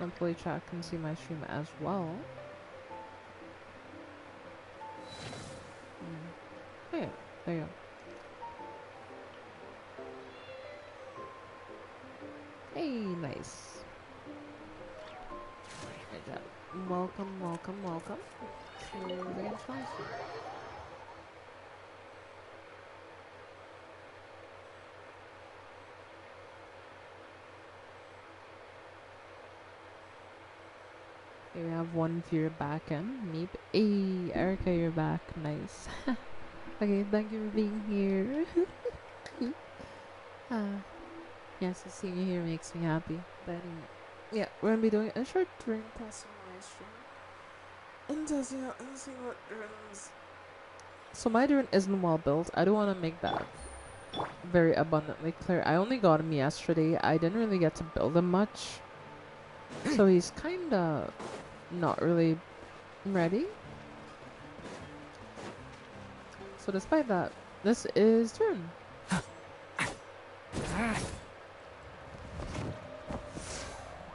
employee chat can see my stream as well. Yeah, there you go. Hey, nice. Good job. Welcome, welcome, welcome to the Genshin. Okay, we have one viewer back in. Meep. Hey, Erica, you're back. Nice. Okay, thank you for being here. Yes, seeing you here makes me happy. But anyway, yeah, we're gonna be doing a short Durin test on my stream. And testing out and seeing what Durin's. So my Durin isn't well built. I don't want to make that very abundantly clear. I only got him yesterday. I didn't really get to build him much. So he's kinda not really ready. So despite that, this is Durin.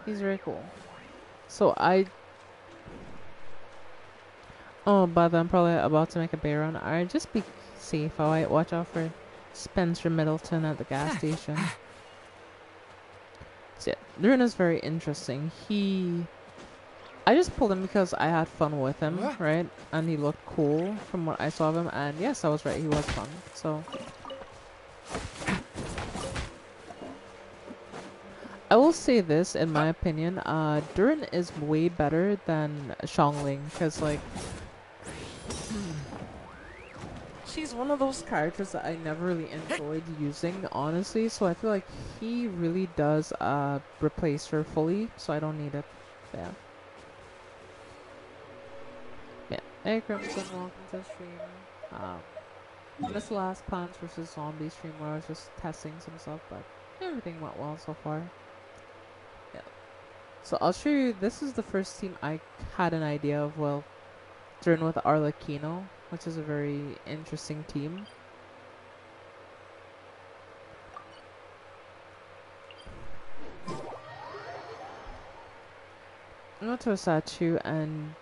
He's very cool. So but I'm probably about to make a bear run. Alright, just be safe, alright? Watch out for Spencer Middleton at the gas station. So yeah, Durin is very interesting. I just pulled him because I had fun with him, right? And he looked cool from what I saw of him. And yes, I was right, he was fun. So I will say this, in my opinion, Durin is way better than Xiangling, because like she's one of those characters that I never really enjoyed using, honestly, so I feel like he really does replace her fully, so I don't need it. Yeah. Yeah. Hey Crimson, welcome to the stream. This last Plants vs. Zombie stream where I was just testing some stuff, but everything went well so far. Yeah. So I'll show you, this is the first team I had an idea of, well, Durin with Arlecchino, which is a very interesting team. Go to a statue and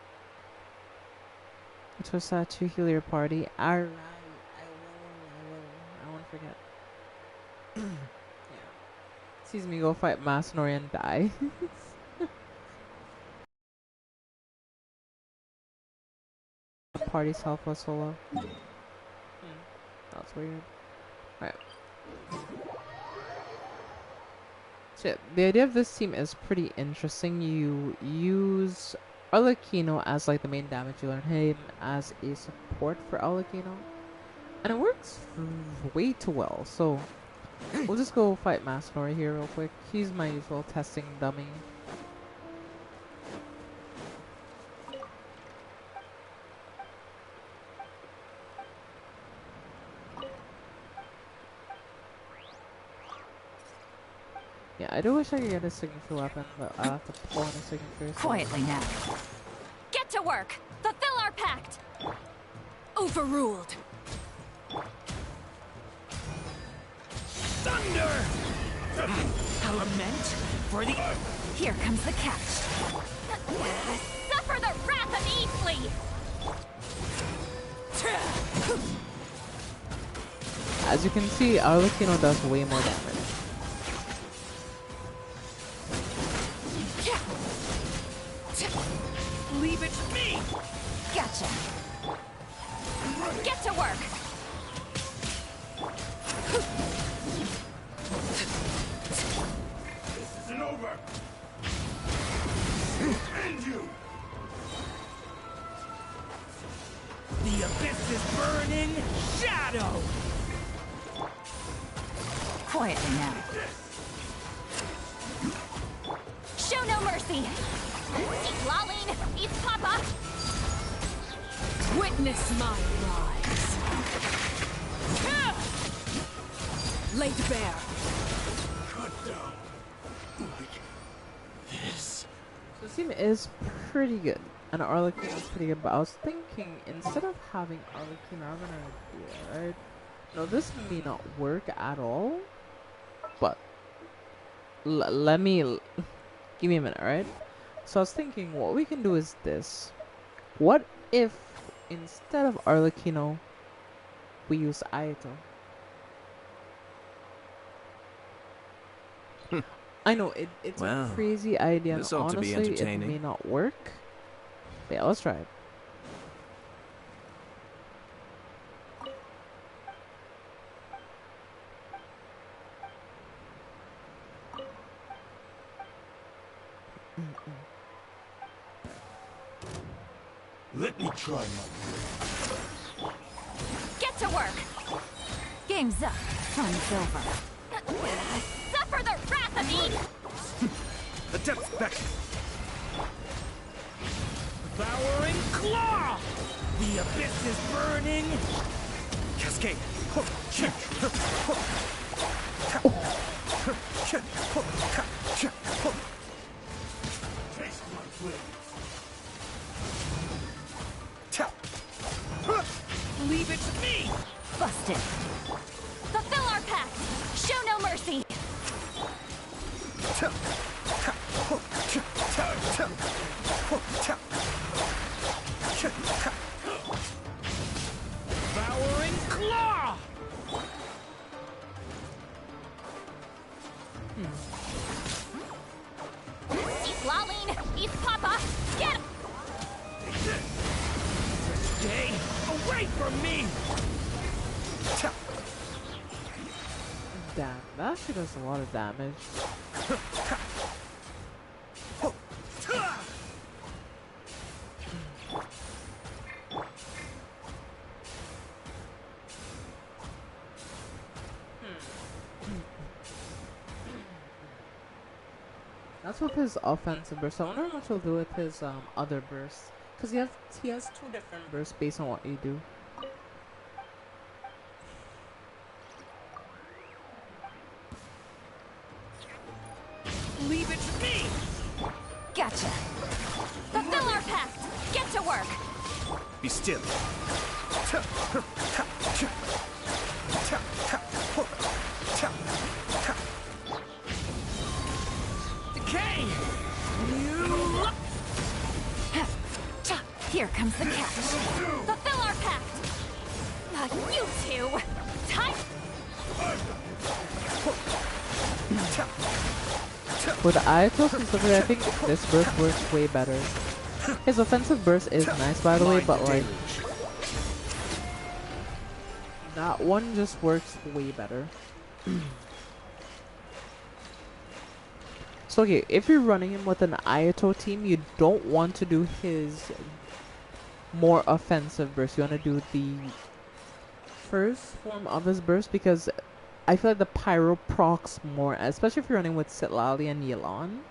heal your party. Alright, I won't forget. Yeah. Sees me go fight Masanori and die. Party's health was so low. That's weird. Alright. So yeah, the idea of this team is pretty interesting. You use Arlecchino as like the main damage. You learn him as a support for Arlecchino. And it works way too well. So we'll just go fight Masanori here real quick. He's my usual testing dummy. Yeah, I do wish I could get a signature weapon, but I'll have to pull in a signature. Quietly now. Get to work! Fulfill our pact! Overruled! Thunder! Element for the... Here comes the catch. Suffer the wrath of Eastleigh! As you can see, Arlecchino does way more damage. Leave it to me! Gotcha! Get to work! This isn't over! End you! The abyss is burning shadow! Quietly now. Show no mercy! Eat Lolling! Eat Papa! Witness my rise! Laid bare! Cut down like this. So this team is pretty good. And Arlecchino is pretty good, but I was thinking, instead of having Arlecchino, I'm gonna do it, right? No, this may not work at all, but let me... give me a minute, right? So I was thinking, what we can do is this. What if instead of Arlecchino, we use Aito? I know it's Well, a crazy idea, and this ought to be honestly, it entertaining. may not work. But yeah, let's try it. Let me try my Get to work! Game's up. Fun's over. Suffer the wrath of Eden! The depths beckon. devouring claw! The abyss is burning! Cascade. Taste my flavor. Leave it to me! Busted. Fulfill our pact! Show no mercy! Devouring claw! Eat Laline! Eat Papa! Get him! Stay away from me! Damn, that actually does a lot of damage. That's with his offensive burst. I wonder how much he'll do with his other bursts. Because he has two different bursts based on what you do. Leave it to me! Gotcha. Fulfill our pact! Get to work! Be still. Decay! Here comes the catch. Fulfill our pact! You two! Time! With Ayato specifically, I think this burst works way better. His offensive burst is nice, by the way, but like that one just works way better. So okay, if you're running him with an Ayato team, you don't want to do his more offensive burst. You want to do the first form of his burst because I feel like the Pyro procs more, especially if you're running with Sitlali and Yelan.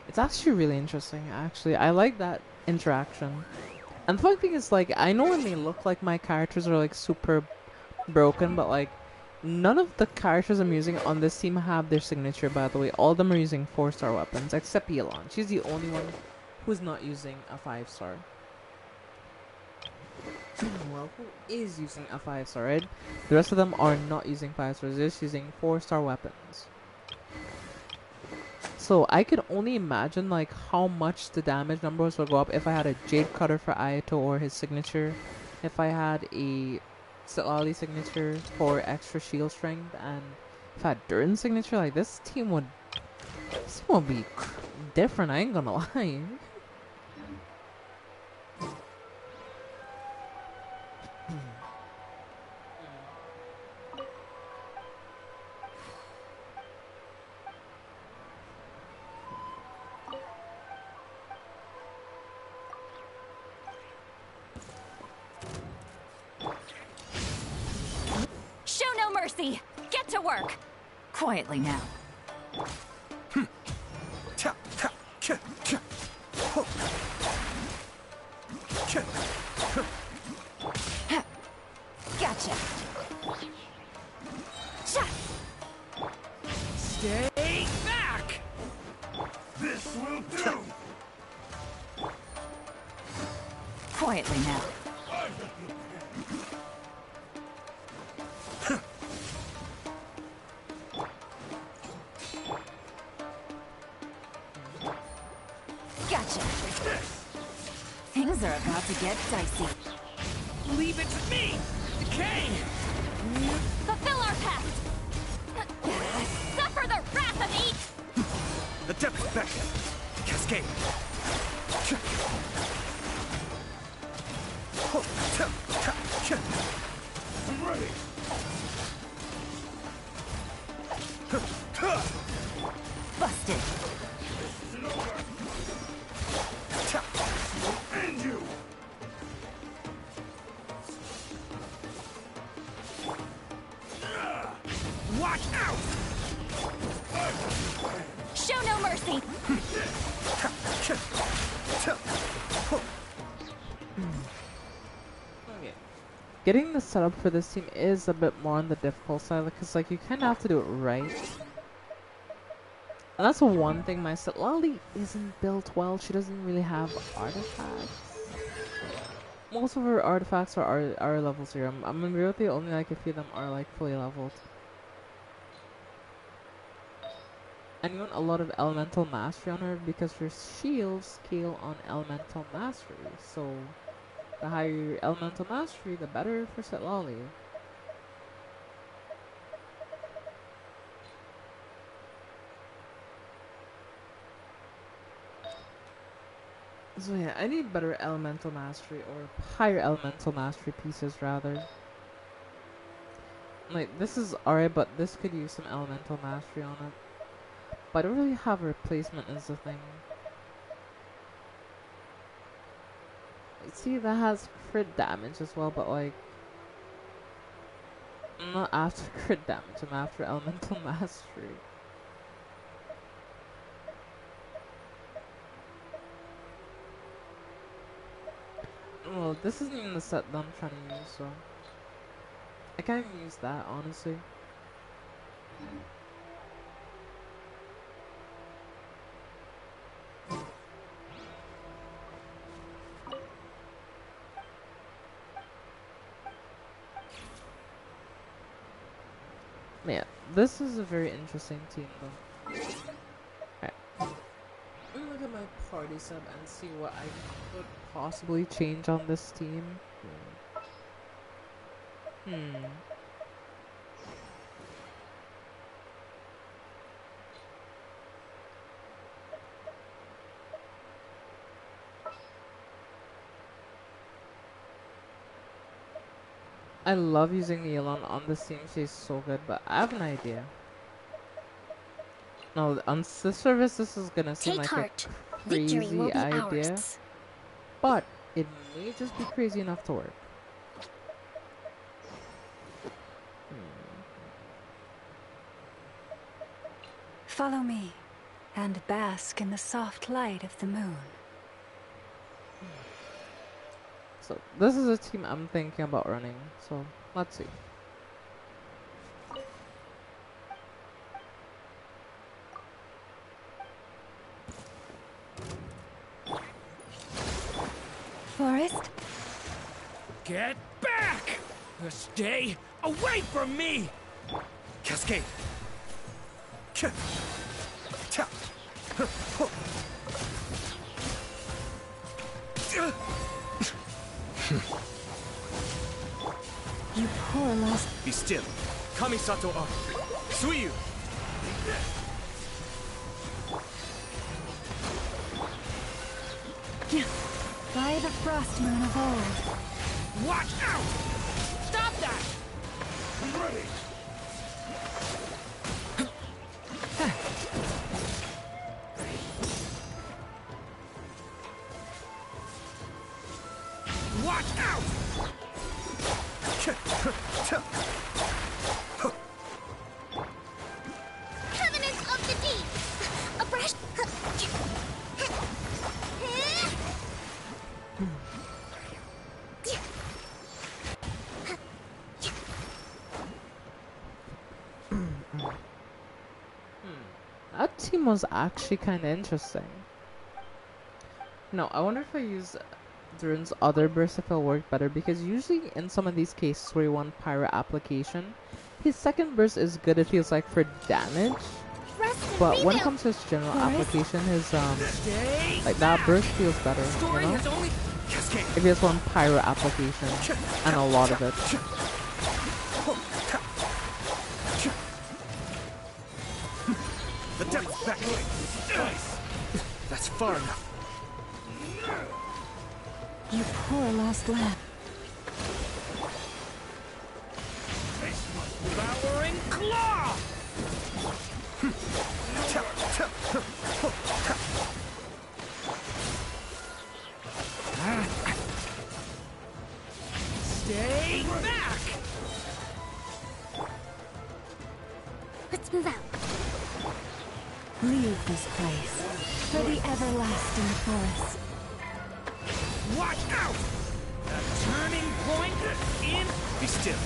It's actually really interesting, actually. I like that interaction. And the funny thing is, like, I know it may look like my characters are, like, super broken, but, like, none of the characters I'm using on this team have their signature, by the way. All of them are using 4-star weapons, except Yelan. She's the only one who's not using a 5-star. Well, who is using a 5-star, right? The rest of them are not using 5-stars, they're just using 4-star weapons. So I could only imagine like how much the damage numbers will go up if I had a Jade Cutter for Ayato or his signature, if I had a Sitlali signature for extra shield strength, and if I had Durin's signature. Like this team would be different, I ain't gonna lie. Show no mercy! Get to work! Quietly now. Gotcha. Cha! Stay back! This will do! Quietly now. Gotcha. Things are about to get dicey. Leave it to me! Decay! Fulfill our pact! Suffer the wrath of each! The depths beckon. Cascade. I'm ready! Busted! And you! Watch out! Show no mercy! Okay. Getting the setup for this team is a bit more on the difficult side because like you kind of have to do it right. And that's the one thing my Lali isn't built well. She doesn't really have artifacts. Most of her artifacts are level 0. I'm gonna be with you, only like a few of them are like fully leveled. And you want a lot of elemental mastery on her because her shields scale on elemental mastery. So the higher your elemental mastery, the better for Lali. So yeah, I need better elemental mastery or higher elemental mastery pieces rather. Like this is alright, but this could use some elemental mastery on it. But I don't really have a replacement is the thing. See, that has crit damage as well, but like I'm not after crit damage, I'm after elemental mastery. Well, this isn't even the set that I'm trying to use, so I can't even use that, honestly. Yeah, this is a very interesting team, though. Alright. Let me look at my party sub and see what I could possibly change on this team. I love using Neilon on this team, she's so good, but I have an idea. No, on this service this is gonna seem like a crazy idea, but it may just be crazy enough to work. Follow me, and bask in the soft light of the moon. So this is a team I'm thinking about running, so let's see. Forest? Get back! Stay away from me! Cascade. You poor lost. Be still. Kamisato up. Suiyu. By the frost moon of old. Watch out! Stop that! I'm ready! Watch out! Covenant of the deep! A brush. That team was actually kind of interesting. No, I wonder if I use Durin's other burst if it'll work better, because usually in some of these cases where you want pyro application, his second burst is good it feels like for damage, but when it comes to his general application, his like that burst feels better, Story you know? has only Cascade. If you just want pyro application, and a lot of it. The depth's back. Nice. That's far enough. You poor lost lamb. Devouring claw! Stay back! Let's move out. Leave this place for the everlasting forest. Watch out! A turning point in... Be still.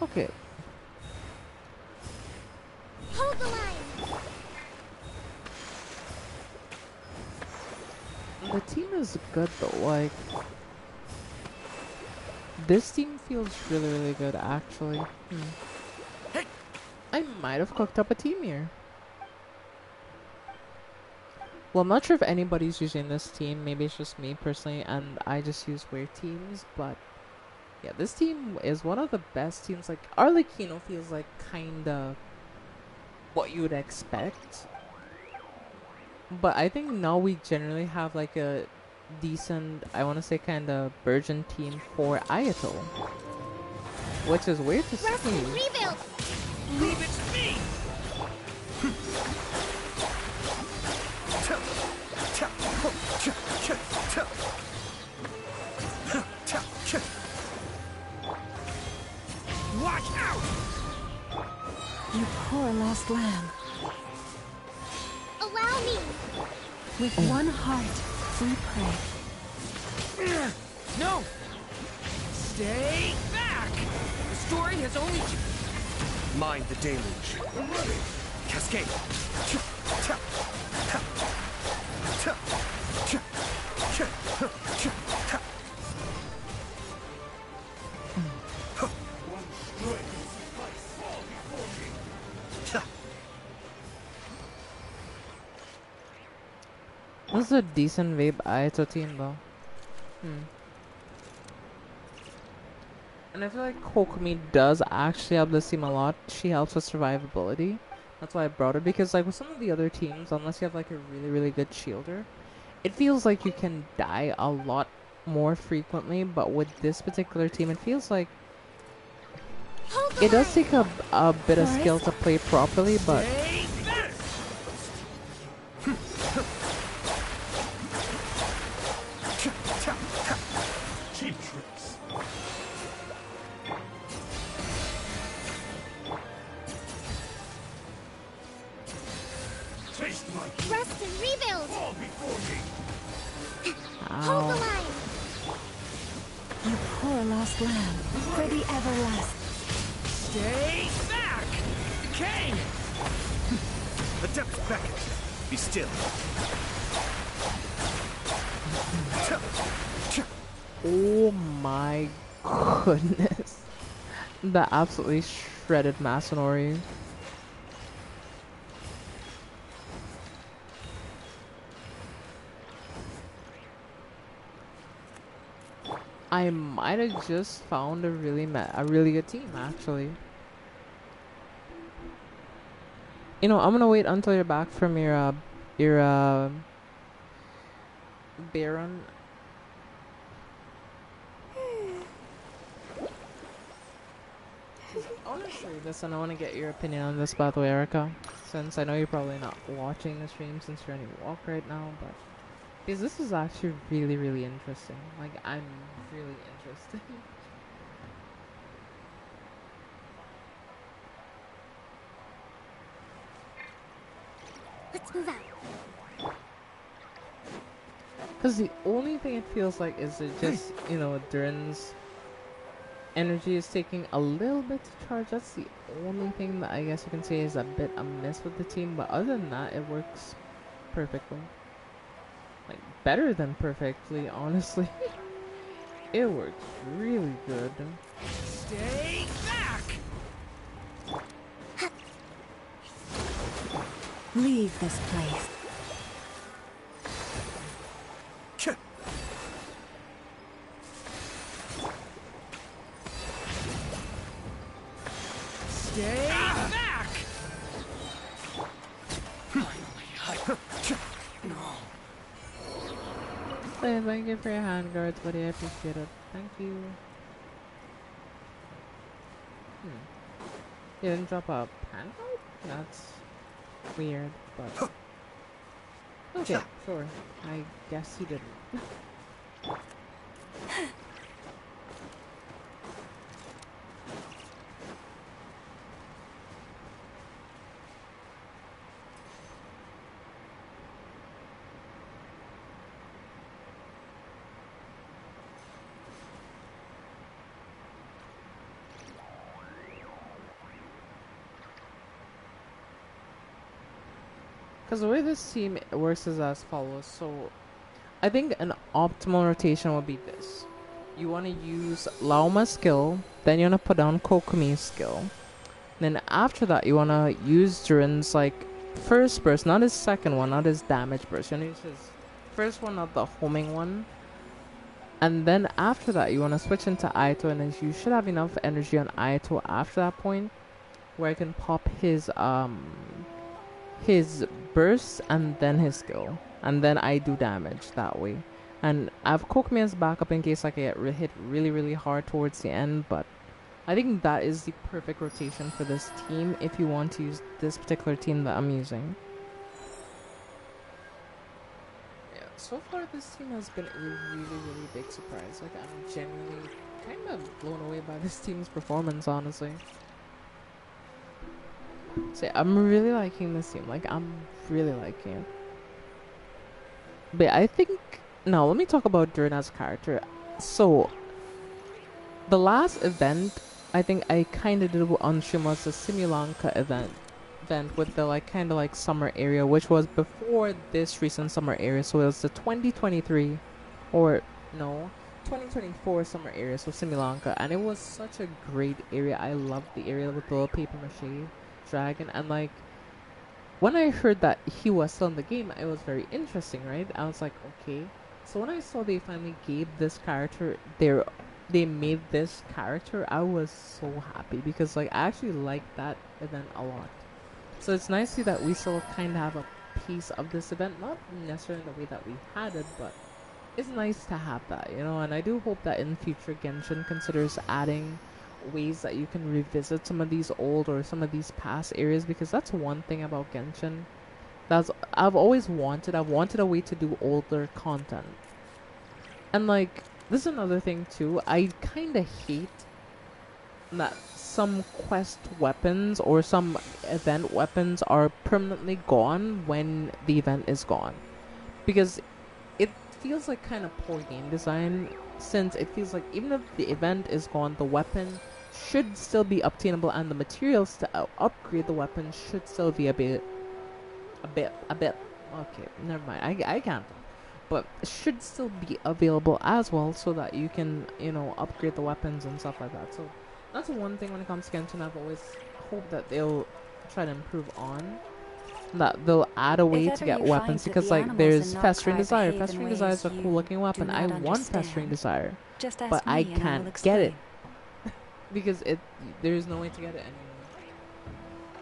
Okay. Hold the line! The team is good though, like... This team feels really good, actually. I might have cooked up a team here. Well, I'm not sure if anybody's using this team. Maybe it's just me personally, and I just use weird teams, but... Yeah, this team is one of the best teams. Like, Arlecchino feels like kinda... what you would expect. But I think now we generally have like a decent, I want to say kinda virgin team for Ayato. Which is weird to see. Rebuild! Leave it to me! Watch out! You poor lost lamb. Allow me! With one heart, we pray. No! Stay back! The story has only... Mind the deluge. Cascade. This is a decent Vape Ayato team though. And I feel like Kokomi does actually help this team a lot. She helps with survivability. That's why I brought it, because like with some of the other teams, unless you have like a really good shielder, it feels like you can die a lot more frequently. But with this particular team, it feels like it does take a bit of skill to play properly, but Stay back! Cheap tricks. Taste my Rest and rebuild! fall before me. Hold the ow. line! You poor lost lamb. For the everlasting. Stay back! Kane! The depth's beckon. Be still. Oh my goodness. The absolutely shredded Masanori. I might have just found a really good team, actually. You know, I'm gonna wait until you're back from your Baron. I want to show you this, and I want to get your opinion on this, by the way, Erica. Since I know you're probably not watching the stream since you're on your walk right now, but because this is actually really interesting. Like, I'm really interested. Let's move out. Because the only thing it feels like is it just, you know, Durin's energy is taking a little bit to charge. That's the only thing that I guess you can say is a bit amiss with the team. But other than that, it works perfectly. Like, better than perfectly, honestly. It works really good. Stay back! Leave this place. Stay back! Hey, thank you for your hand guards, buddy. I appreciate it. Thank you. You didn't drop a hand guard? That's weird, but okay, sure. I guess you didn't. Because the way this team works is as follows. So, I think an optimal rotation would be this. You want to use Lauma's skill, then you want to put down Kokomi's skill. Then after that, you want to use Durin's, like, first burst, not his second one, not his damage burst. You want to use his first one, not the homing one. And then after that, you want to switch into Aito, and then you should have enough energy on Aito after that point, where I can pop his burst and then his skill, and then I do damage that way. And I have Kokomi as backup in case I get hit really hard towards the end, but I think that is the perfect rotation for this team if you want to use this particular team that I'm using. Yeah, so far this team has been a really big surprise. Like, I'm genuinely kind of blown away by this team's performance, honestly. So I'm really liking this team. Like, I'm really liking it. But I think... Now, let me talk about Durin as a character. So, the last event, I think I kind of did on stream was the Simulanka event with the, like, kind of like summer area, which was before this recent summer area. So it was the 2023, or no, 2024 summer area, so Simulanka. And it was such a great area. I loved the area with the little paper mache dragon, and like when I heard that he was still in the game, it was very interesting, right? I was like, okay. So when I saw they finally gave this character they made this character, I was so happy because like I actually liked that event a lot. So it's nice to see that we still kind of have a piece of this event, not necessarily in the way that we had it, but it's nice to have that, you know. And I do hope that in future Genshin considers adding ways that you can revisit some of these old or some of these past areas, because that's one thing about Genshin that's I've always wanted. I've wanted a way to do older content. And like this is another thing too. I kind of hate that some quest weapons or some event weapons are permanently gone when the event is gone, because it feels like kind of poor game design, since it feels like even if the event is gone, the weapon should still be obtainable and the materials to upgrade the weapon should still be a bit okay, never mind, I can't, but should still be available as well, so that you can, you know, upgrade the weapons and stuff like that. So that's one thing when it comes to Genshin. I've always hoped that they'll try to improve on, that they'll add a way to get weapons, because like there's Festering Desire. Festering Desire is a cool looking weapon. I want Festering Desire, but I can't get it because there's no way to get it anymore.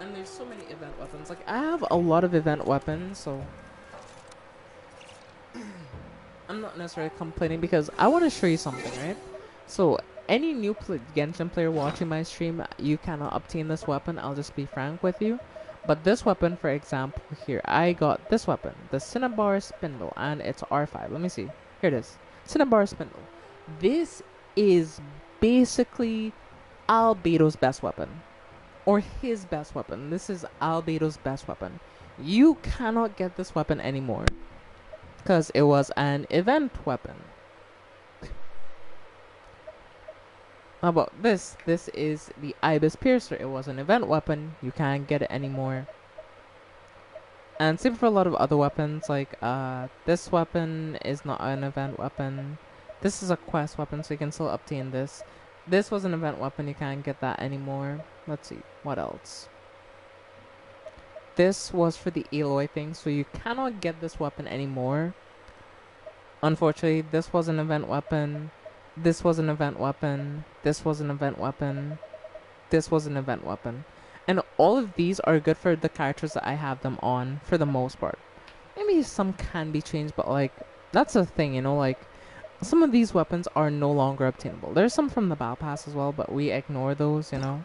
And there's so many event weapons. Like I have a lot of event weapons, so I'm not necessarily complaining because I want to show you something, right? So any new Genshin player watching my stream, you cannot obtain this weapon. I'll just be frank with you. But this weapon, for example, here, I got this weapon, the Cinnabar Spindle, and it's R5. Let me see. Here it is. Cinnabar Spindle. This is basically Albedo's best weapon. Or his best weapon. This is Albedo's best weapon. You cannot get this weapon anymore, because it was an event weapon. How about this? This is the Ibis Piercer. It was an event weapon. You can't get it anymore. And same for a lot of other weapons. Like this weapon is not an event weapon. This is a quest weapon, so you can still obtain this. This was an event weapon. You can't get that anymore. Let's see. What else? this was for the Eloy thing, so you cannot get this weapon anymore. Unfortunately, this was an event weapon. This was an event weapon. This was an event weapon. This was an event weapon. And all of these are good for the characters that I have them on for the most part. Maybe some can be changed, but like, that's the thing, you know, like, some of these weapons are no longer obtainable. There's some from the Battle Pass as well, but we ignore those, you know.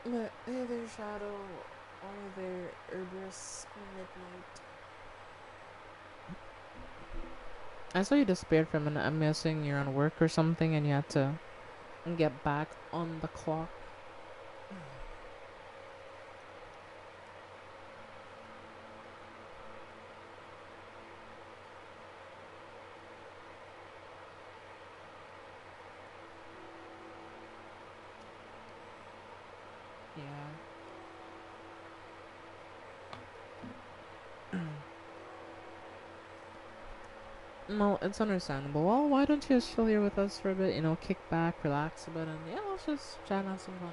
But hey there, Shadow. Only there, Herberus Midnight. I saw you disappeared for a minute. I'm guessing you're on work or something and you had to get back on the clock. Yeah. No, it's understandable. Well, why don't you just chill here with us for a bit? You know, kick back, relax a bit, and yeah, let's just chat and have some fun.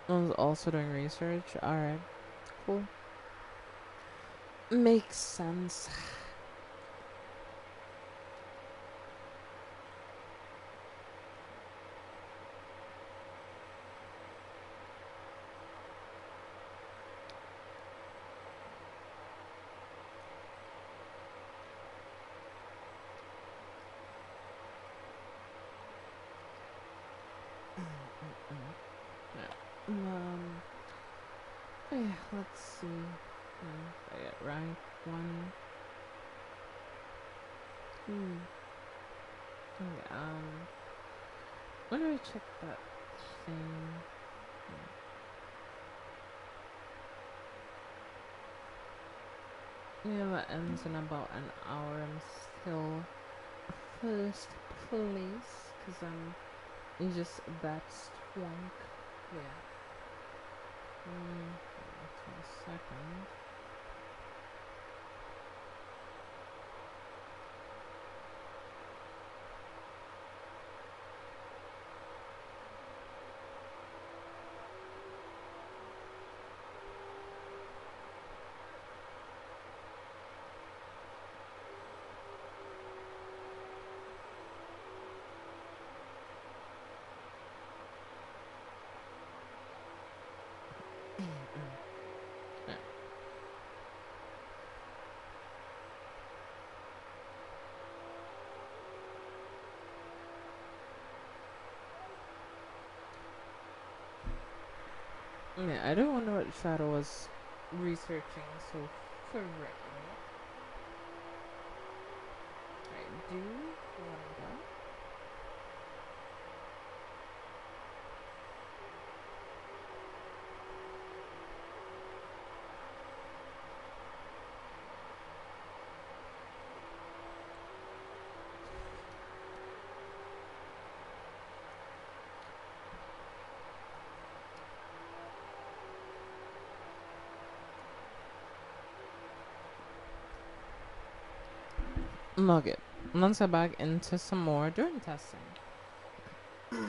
I was also doing research. Alright, cool. Makes sense. Yeah, let's see. If I get rank 1. Okay, when do I check that thing? Yeah, that ends in about an hour. I'm still first place because I'm just that strong. Yeah. 22nd. Yeah, I don't wonder what Shadow was researching so correctly. I do wonder. Nugget. Let's get back into some more Durin testing. Yeah,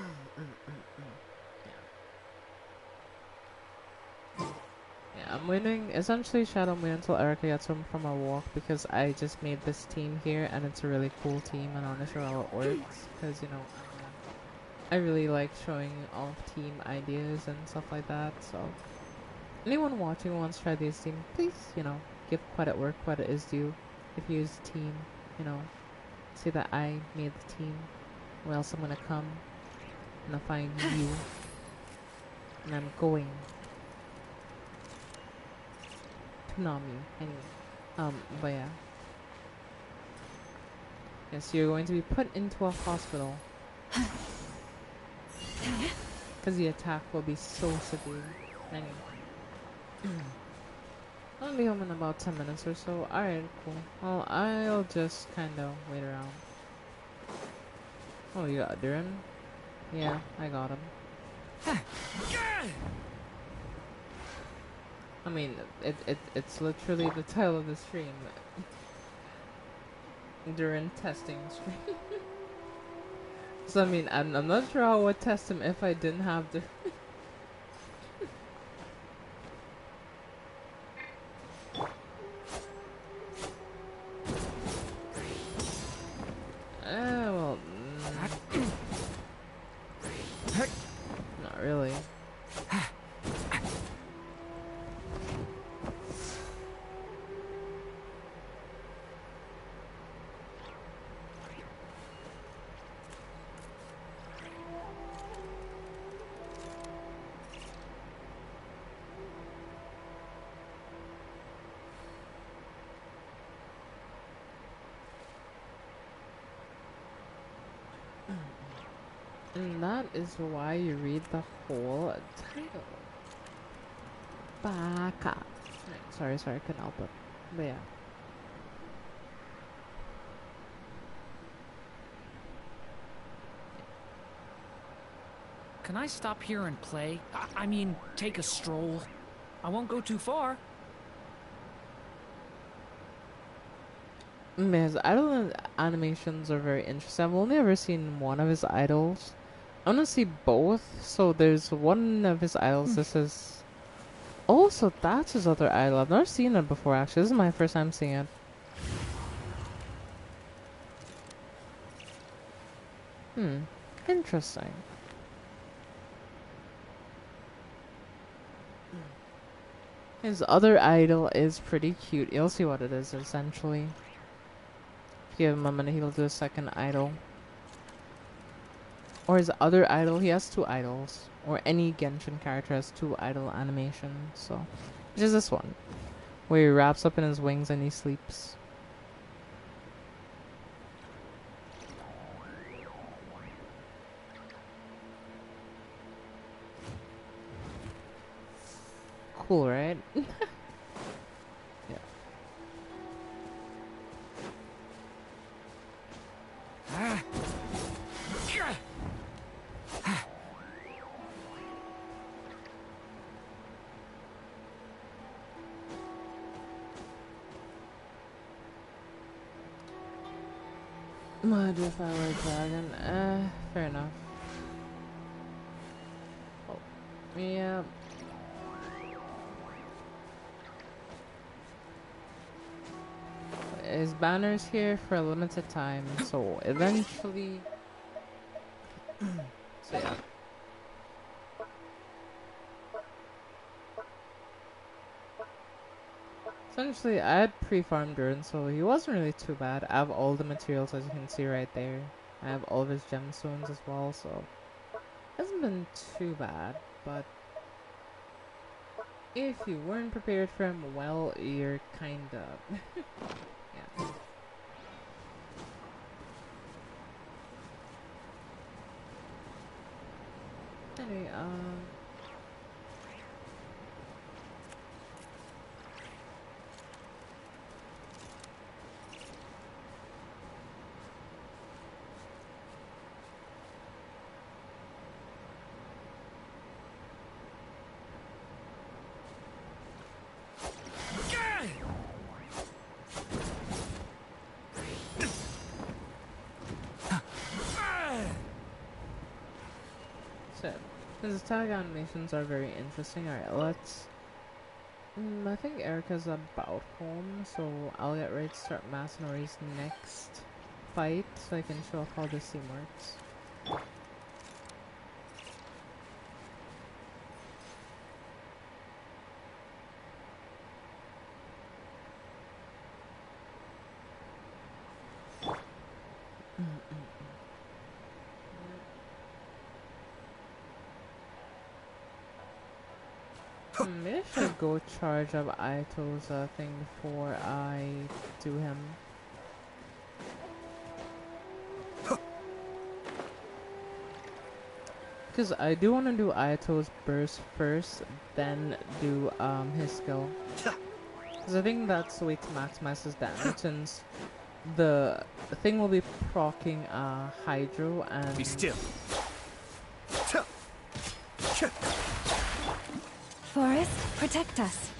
I'm waiting. Essentially, Shadow, I'm waiting until Erica gets home from a walk because I just made this team here and it's a really cool team and I want to show how it works because, you know, I really like showing off team ideas and stuff like that. So, anyone watching who wants to try this team, please, you know, give credit where credit is due. If you use the team, you know, say that I made the team, or else I'm gonna come and I'll find you and I'm going to nom you. Anyway, but yeah. Yes, you're going to be put into a hospital. Because the attack will be so severe. Anyway. I'll be home in about 10 minutes or so. Alright, cool. Well, I'll just kind of wait around. Oh, you got Durin? Yeah, I got him. I mean, it's literally the title of the stream. Durin testing stream. So, I mean, I'm not sure how I would test him if I didn't have Durin. Well, not really. And that is why you read the whole title. Baka. Sorry, I couldn't help it. But yeah. Can I stop here and play? I mean, take a stroll. I won't go too far. His idol animations are very interesting. I've only ever seen one of his idols. I want to see both. So there's one of his idols. This is... Oh, so that's his other idol. I've never seen it before, actually. This is my first time seeing it. Interesting. His other idol is pretty cute. You'll see what it is, essentially. If you give him a minute, he'll do a second idol. Or his other idol, he has two idols. Or any Genshin character has two idol animations, so... Which is this one. Where he wraps up in his wings and he sleeps. Cool, right? Yeah. Mud if I were a dragon. Fair enough. Oh, yeah. His banner's here for a limited time, so eventually... So yeah. Essentially, I had pre-farmed Durin, so he wasn't really too bad. I have all the materials, as you can see right there. I have all of his gemstones as well, so... Hasn't been too bad, but... If you weren't prepared for him, well, you're kinda... yeah. Anyway, so, his attack animations are very interesting. Alright, let's... I think Erica's about home, so I'll get ready to start Masanori's next fight, so I can show off how this team works. Maybe I should go charge up Aito's thing before I do him. Because I do want to do Ayato's burst first, then do his skill. Because I think that's the way to maximize his damage, since the thing will be proccing Hydro and... Be still. Forest, protect us.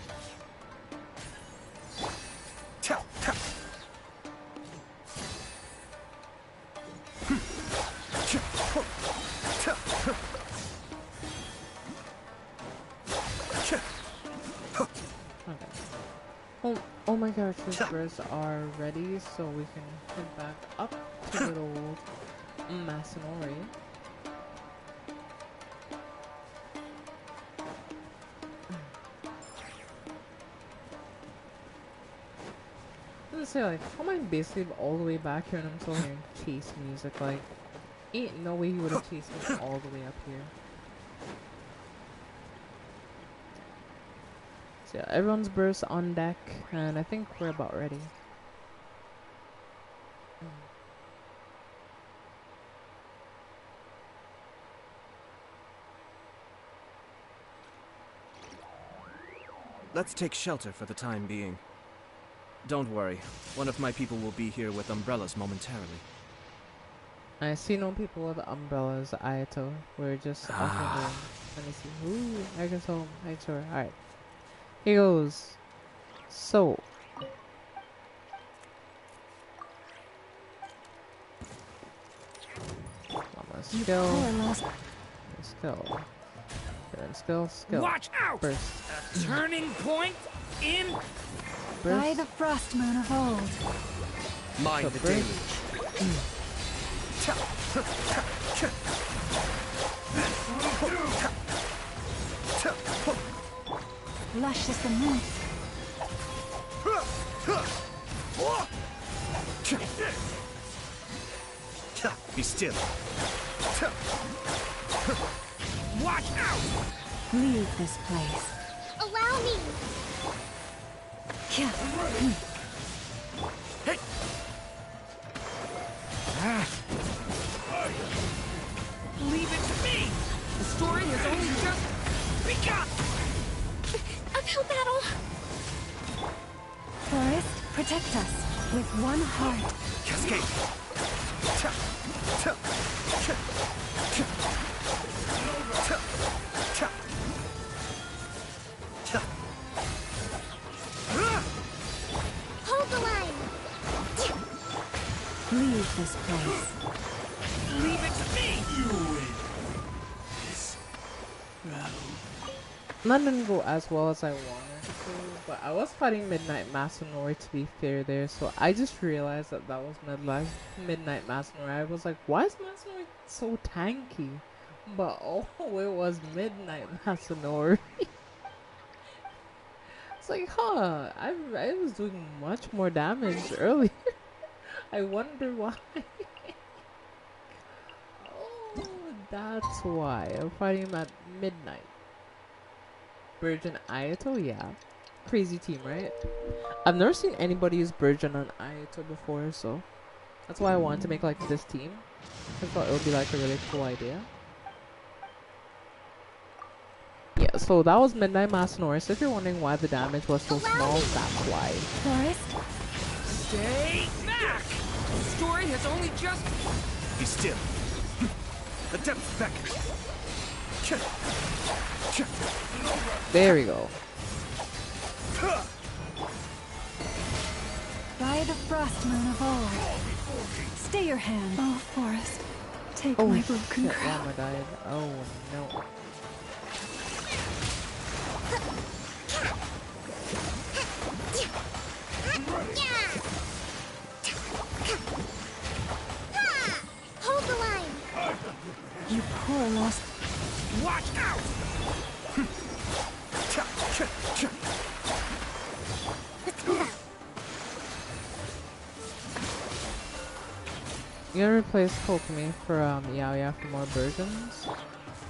Oh my gosh, his bursts are ready, so we can head back up to good old Masanori. I was gonna say, like, how am I basically all the way back here and I'm still hearing chase music? Like, ain't no way he would have chased me all the way up here. So yeah, everyone's burst on deck, and I think we're about ready. Let's take shelter for the time being. Don't worry, one of my people will be here with umbrellas momentarily. I see no people with umbrellas, Ayato. We're just up in the room. Let me see. Ooh, I guess home. Right, sure. Alright. Here goes. So. Skill. Skill. Skill. Skill. Watch out! Burst. A turning point in. By the frost moon of old. Mind the burst. deluge. Lush as the moon. Be still. Watch out! Leave this place. Allow me. Yeah. Leave it to me! The story has only just begun! Uphill battle. Forest, protect us with one heart. Cascade. Hold the line. Leave this place. Leave it to me! None didn't go as well as I wanted to, but I was fighting Midnight Masanori to be fair there, so I just realized that that was Midnight Masanori. I was like, why is Masanori so tanky? But oh, it was Midnight Masanori. It's like, huh, I was doing much more damage earlier. I wonder why. Oh, that's why. I'm fighting him at midnight. Virgin Ayato, yeah. Crazy team, right? I've never seen anybody use Virgin on Ayato before, so that's why I wanted to make like this team. I thought it would be like a really cool idea. Yeah, so that was Midnight Masanori. So if you're wondering why the damage was so small, that's why. Forest, Stay back! The story has only just... Be still. The depth beckons. There we go. by the frost moon of old. Stay your hand. Oh, Forest, take Oh my shit, broken crown. Llama died. Oh no. Hold the line. You poor lost. Watch out! You gotta replace Kokomi for Yao Yao for more versions.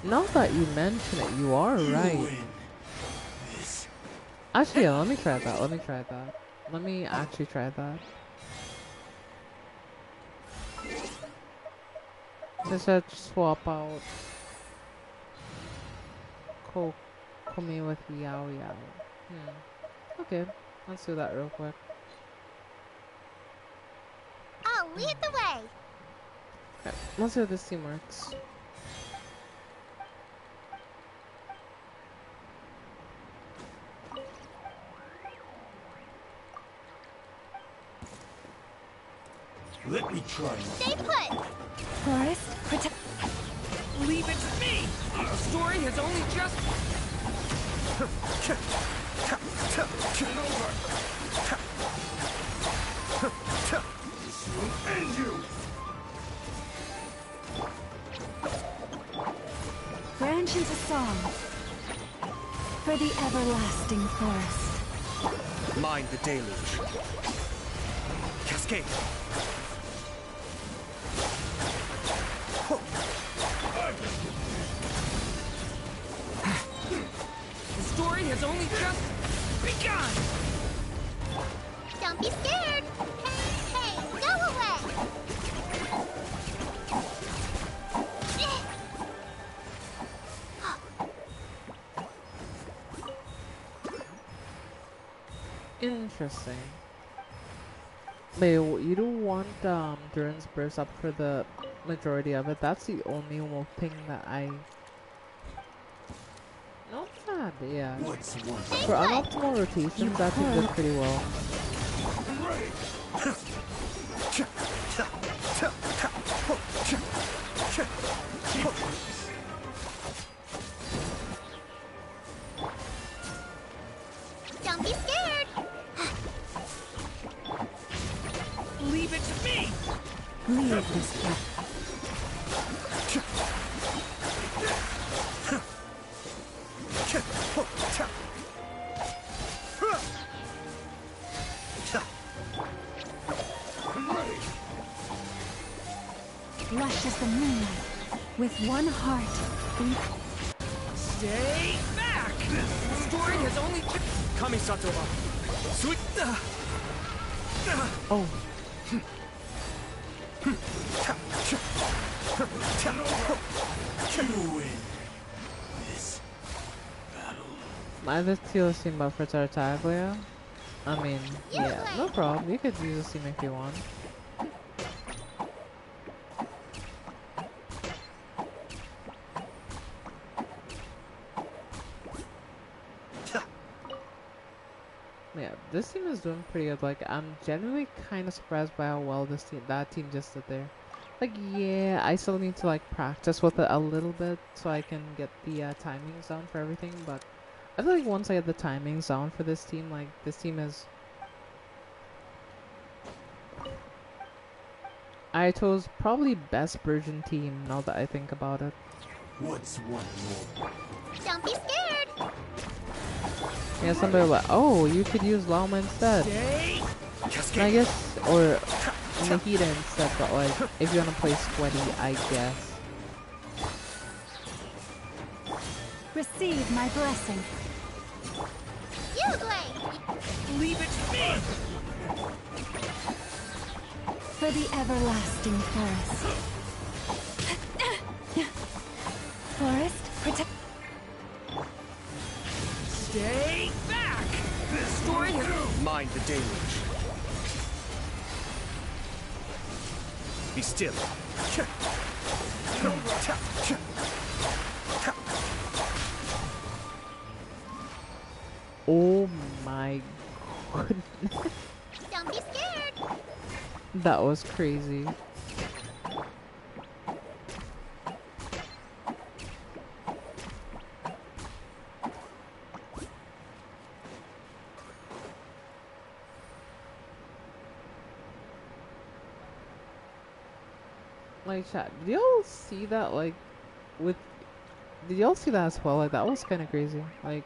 Now that you mention it, you are right. Actually, yeah, let me try that. Let me try that. Let me actually try that. Just swap out Kokome with Yao Yao. Okay, let's do that real quick. I'll lead the way. Okay, let's see how this team works. Let me try. Stay put. Forest, protect. Leave it to me! The story has only just... This will end you! Branch into song. For the everlasting forest. Mind the deluge. Cascade. The story has only just begun! Don't be scared. Hey, go away. Interesting. Wait, you don't want Durin's burst up for the majority of it. That's the only one thing that I... Not bad, yeah. What's one? For unoptimal rotations, that thing did pretty well. Don't be scared. Leave it to me! Leave this place. Lush as the moonlight, with one heart. Stay back! The story has only just... Kamisato up. Sweet. Oh, You win this battle. my other teal steam buffers are attack, Leo. I mean, yeah, no problem. You could use a steam if you want. Yeah, this team is doing pretty good. Like, I'm genuinely kind of surprised by how well that team just did there. Like, yeah, I still need to like practice with it a little bit so I can get the timings down for everything. But I feel like once I get the timings down for this team, like this team is. I chose probably best version team now that I think about it. What's one more? Don't be scared. Yeah, somebody like, oh, you could use Llama instead. Stay... And I guess, or Nahida instead, but like, if you want to play Sweaty, I guess. Receive my blessing. You blade. Leave it to me! For the everlasting forest. Forest, protect. Stay back! The story has... Mind the deluge. Be still. Oh my goodness. Don't be scared. That was crazy. Like, chat, did y'all see that, like, did y'all see that as well? Like, that was kind of crazy. Like,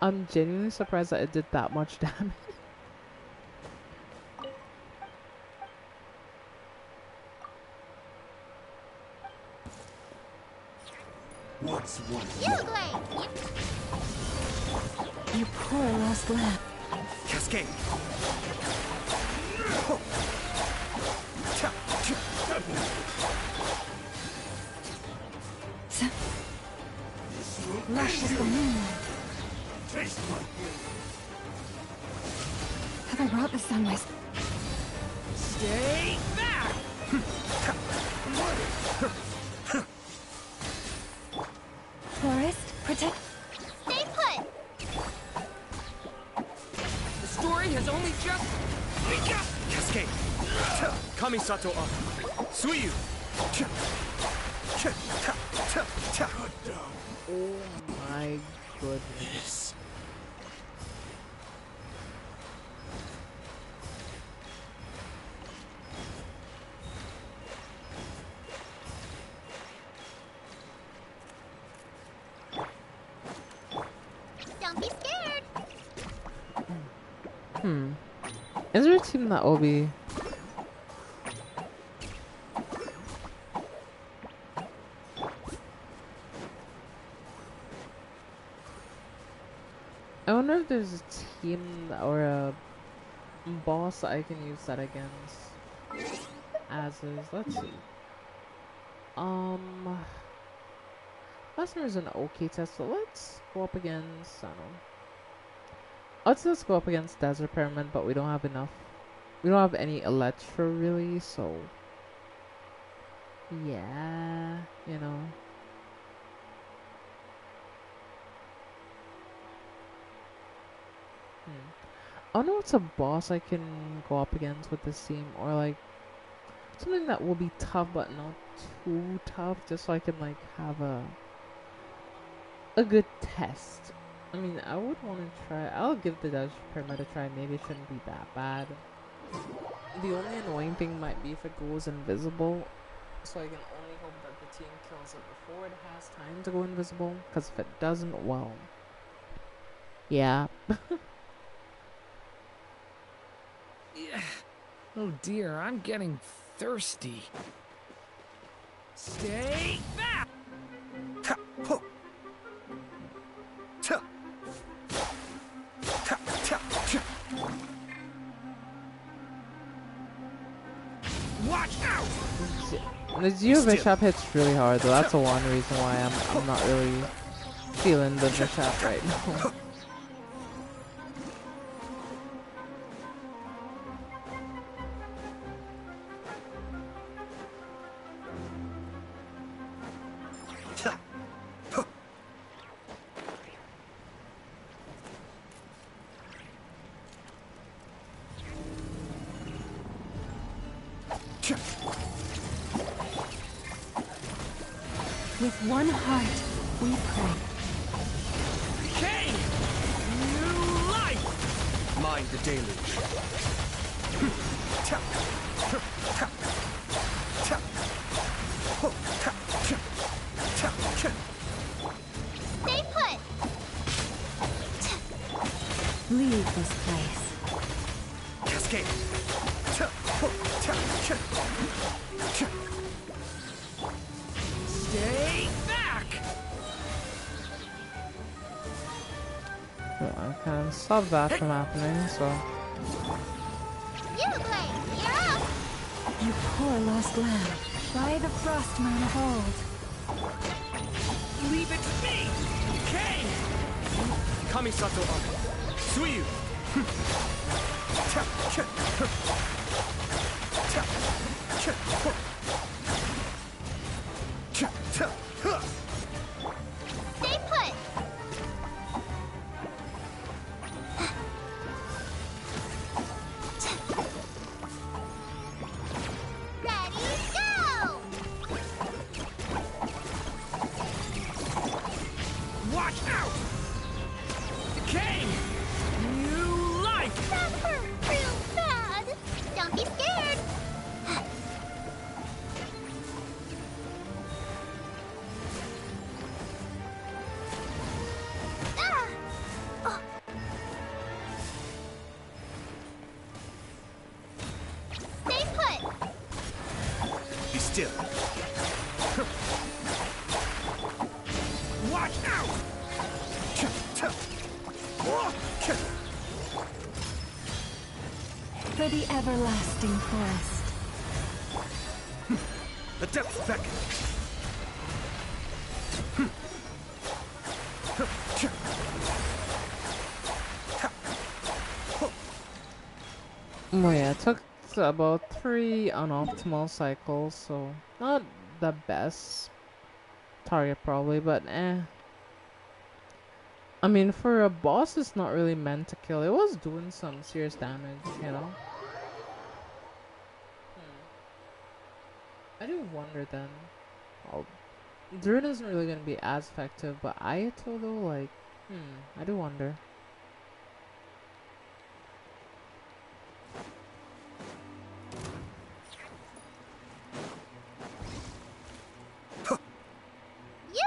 I'm genuinely surprised that it did that much damage. What's one You more? blade. You poor lost lamb. Cascade. Lush as the place. Stay back! Forest, protect. Stay put. The story has only just begun! Cascade! Kamisato up! Suiyu! Oh my goodness. Don't be scared. Is there a team that will be? I wonder if there's a team or a boss I can use that against. As is, let's see. Last time was an okay test, so let's go up against, I don't know. Let's go up against Desert Pyramid, but we don't have enough. We don't have any Electro really, so yeah, you know. I don't know what's a boss I can go up against with this team, or like something that will be tough but not too tough, just so I can like have a good test. I mean, I would want to try. I'll give the Desert Pyramid a try. Maybe it shouldn't be that bad. The only annoying thing might be if it goes invisible, so I can only hope that the team kills it before it has time to go invisible. Because if it doesn't, well, yeah. Yeah. Oh dear, I'm getting thirsty. Stay back! Watch out! The Geo Bishop hits really hard, though. That's the one reason why I'm not really feeling the Bishop right now. With one heart, we pray. Kane! New life! Mind the deluge. Stay put. Leave this place. Cascade! Stay back! Well, I can stop that from happening, so. You play. You're up. You poor lost lamb. By the frost moon of old. Leave it to me! Kane! Kamisato up! Suiyu! Stay put. Ready, go! Watch out! Kane! New life! That hurt real bad. Don't be scared. Ah! Oh. Stay put. Be still. Watch out! For the everlasting forest. The depth beckon. Oh yeah, it took about 3 unoptimal cycles, so not the best target probably, but eh. I mean, for a boss, it's not really meant to kill. It was doing some serious damage, you know? I do wonder then. Well, Durin isn't really gonna be as effective, but Ayato though, like, I do wonder.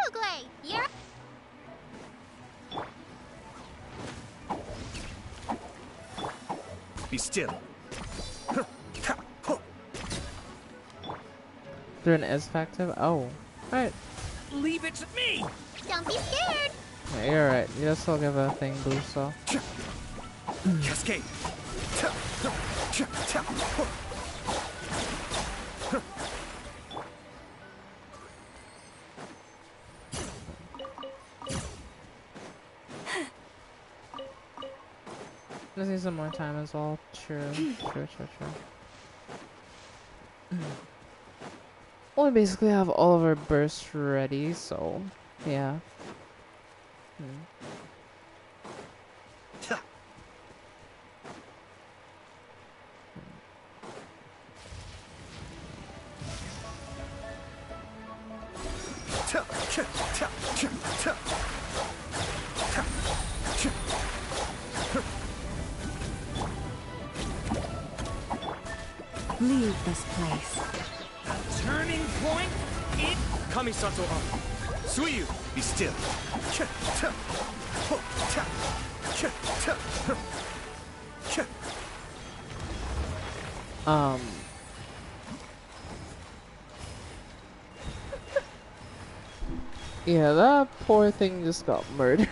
Uglay, you're Be still. Durin is effective? Oh. Right. Leave it to me! don't be scared. Yeah, you're right. You still give a thing boost, so. Cascade. Just need some more time as well. True. True. Well, we basically have all of our bursts ready, so yeah. Leave this place. Turning point? It... Kamisato up. Suiyu, be still. Yeah, that poor thing just got murdered.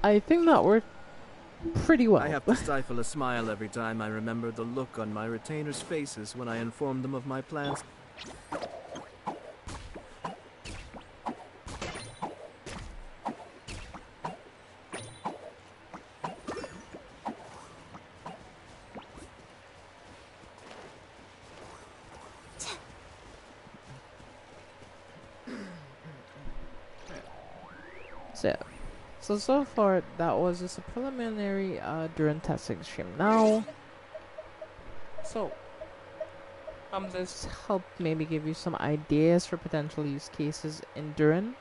I think that worked pretty well. I have to stifle a smile every time I remember the look on my retainers' faces when I inform them of my plans. So far that was just a preliminary Durin testing stream. Now, this helped maybe give you some ideas for potential use cases in Durin.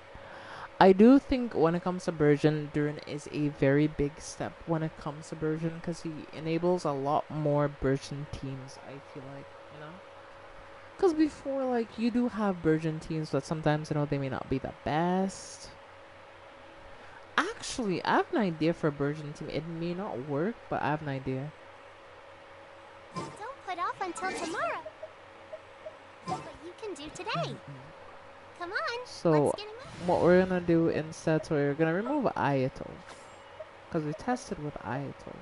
I do think when it comes to Burgeon, Durin is a very big step when it comes to Burgeon because he enables a lot more Burgeon teams, I feel like, you know? Because before, like, you do have Burgeon teams, but sometimes, you know, they may not be the best. Actually, I have an idea for a Burgeon team. It may not work, but I have an idea. Don't put off until tomorrow. What you can do today. Come on, So, let's get him up. what we're gonna do instead, so we're gonna remove Ayato. Because we tested with Ayato.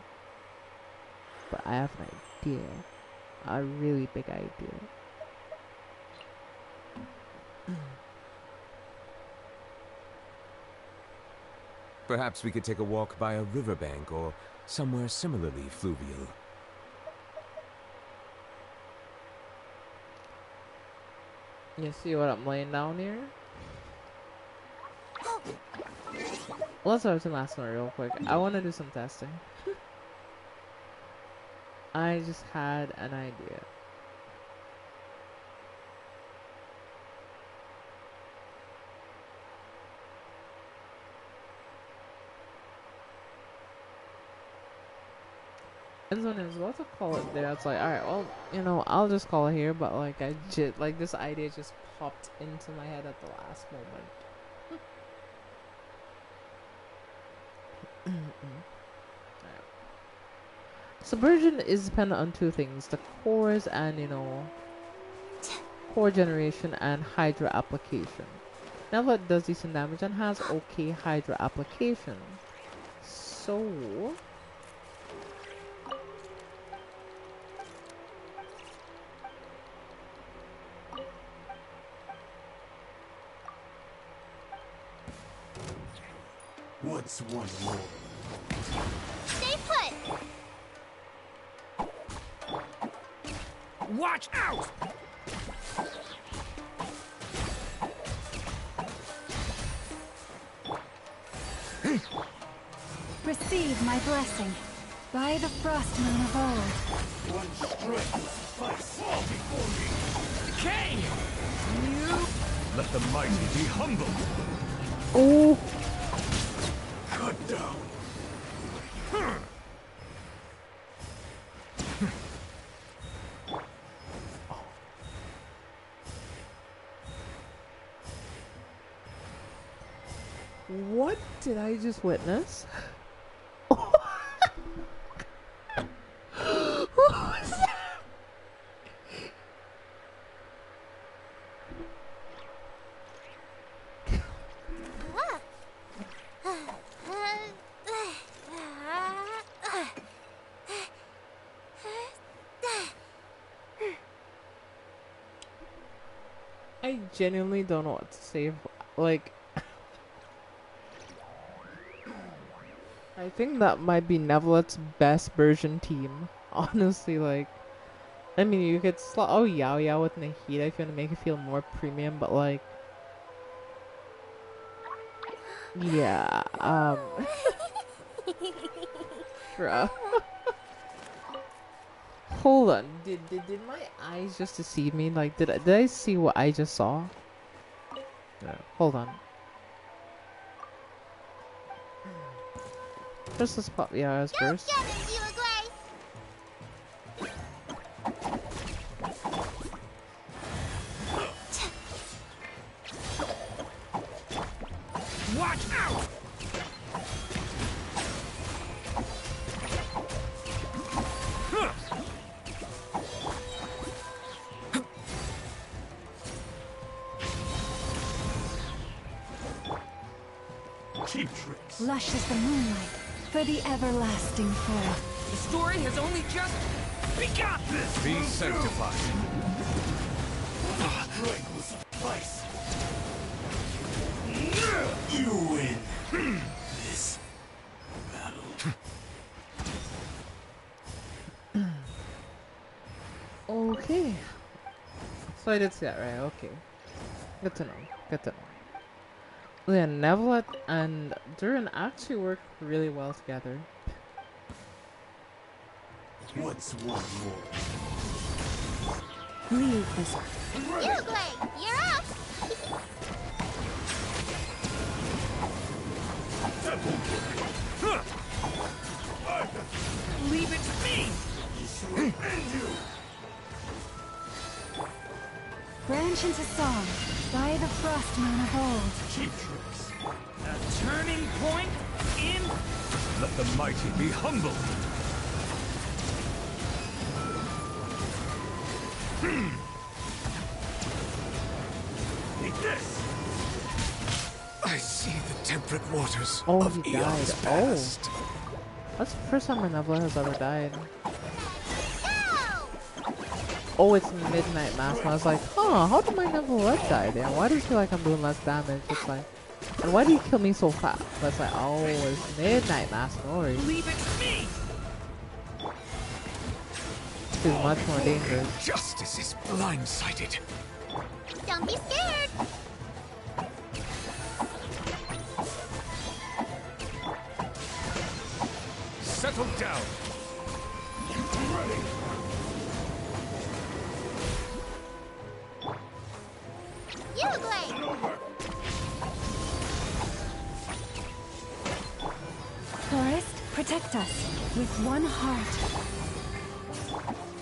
But I have an idea. A really big idea. Perhaps we could take a walk by a riverbank or somewhere similarly fluvial. You see what I'm laying down here? Let's start with the last one real quick. I want to do some testing. I just had an idea. And so when I was about to call it there, it's like, alright, well, you know, I'll just call it here, but like like this idea just popped into my head at the last moment. Subversion is dependent on two things, the cores and, you know, core generation and Hydra application. Now that does decent damage and has okay Hydra application. So What's one more? Stay put! Watch out! Receive my blessing. By the frost moon of old. One strike will suffice. Fall before me. Decay! You... Let the mighty be humble. Oh, Cut down. what did I just witness? What was that? I genuinely don't know what to say. Like, I think that might be Nevlet's best version team. Honestly, like, I mean, you could oh Yao with Nahida if you want to make it feel more premium, but like, yeah, bruh. Hold on, did my eyes just deceive me? Like, did I see what I just saw? No, hold on. Just let's pop the eyes Go first. get it, you Gray! Watch out! Cheap tricks. Lush is the moonlight for the everlasting fair. The story has only just begun! Be sanctified. Strike will suffice. You win. This battle. Okay. So I did see that, right? Okay. Good to know. Good to know. Yeah, Nevlet and Durin actually work really well together. What's one more? Leave this. You Gray, you're up! Leave it to me! And you. Branch into song by the frost moon of old. Cheap tricks. A turning point in... Let the mighty be humble. Take this. I see the temperate waters Oh, of he eons died. past. That's the first time a Nevlet has ever died. Go! Oh, it's Midnight Mask. And I was like, huh, how did my Nevlet die there? Why does it feel like I'm doing less damage? It's like, and why did he kill me so fast? But it's like, oh, it's Midnight Mask. No worries. Leave it to me! He's much more dangerous. Justice is blindsided. Don't be scared! Settle down. Ready. You Gray! Forest, protect us with one heart.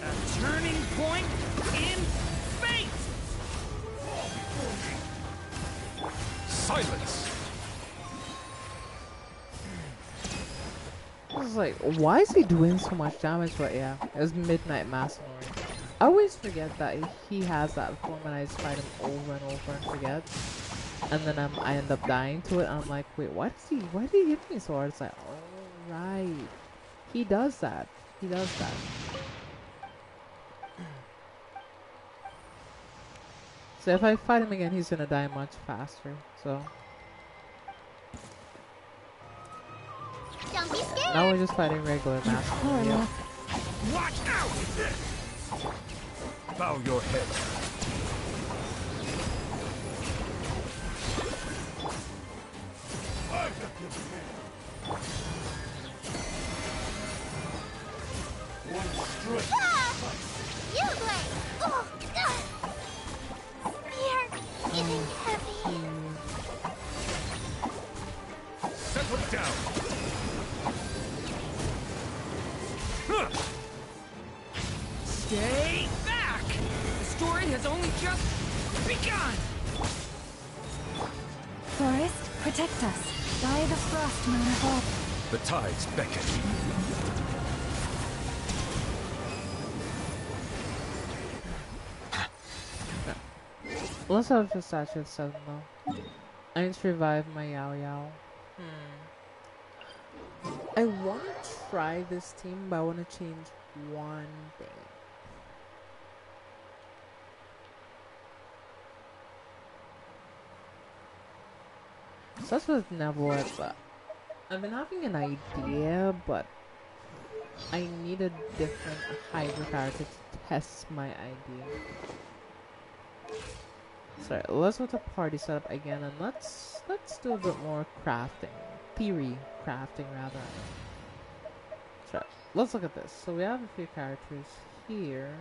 A turning point in fate! Silence. I was like, why is he doing so much damage? But yeah, it's Midnight Mask. I always forget that he has that form and I just fight him over and over and forget. And then I end up dying to it and I'm like, wait, why did he hit me so hard? It's like, oh right. He does that. He does that. So if I fight him again, he's gonna die much faster. So Don't be Now scared. we're just fighting regular master. Poor Yep. luck. Watch out! Bow your head. I've got your hand. One strike. Ah! You blade. Oh, spear getting heavy. Settle down. Huh. Stay back! The story has only just begun! Forest, protect us. By the frost moon of hope. The tides beckon. Let's have the statue of 7 though. I need to revive my Yao Yao. I want to try this team, but I want to change one thing. So that's with Neville, but I've been having an idea, but I need a different hydro character to test my idea. Sorry, let's go to party setup again, and let's do a bit more crafting, theory crafting rather. Sorry, let's look at this. So we have a few characters here.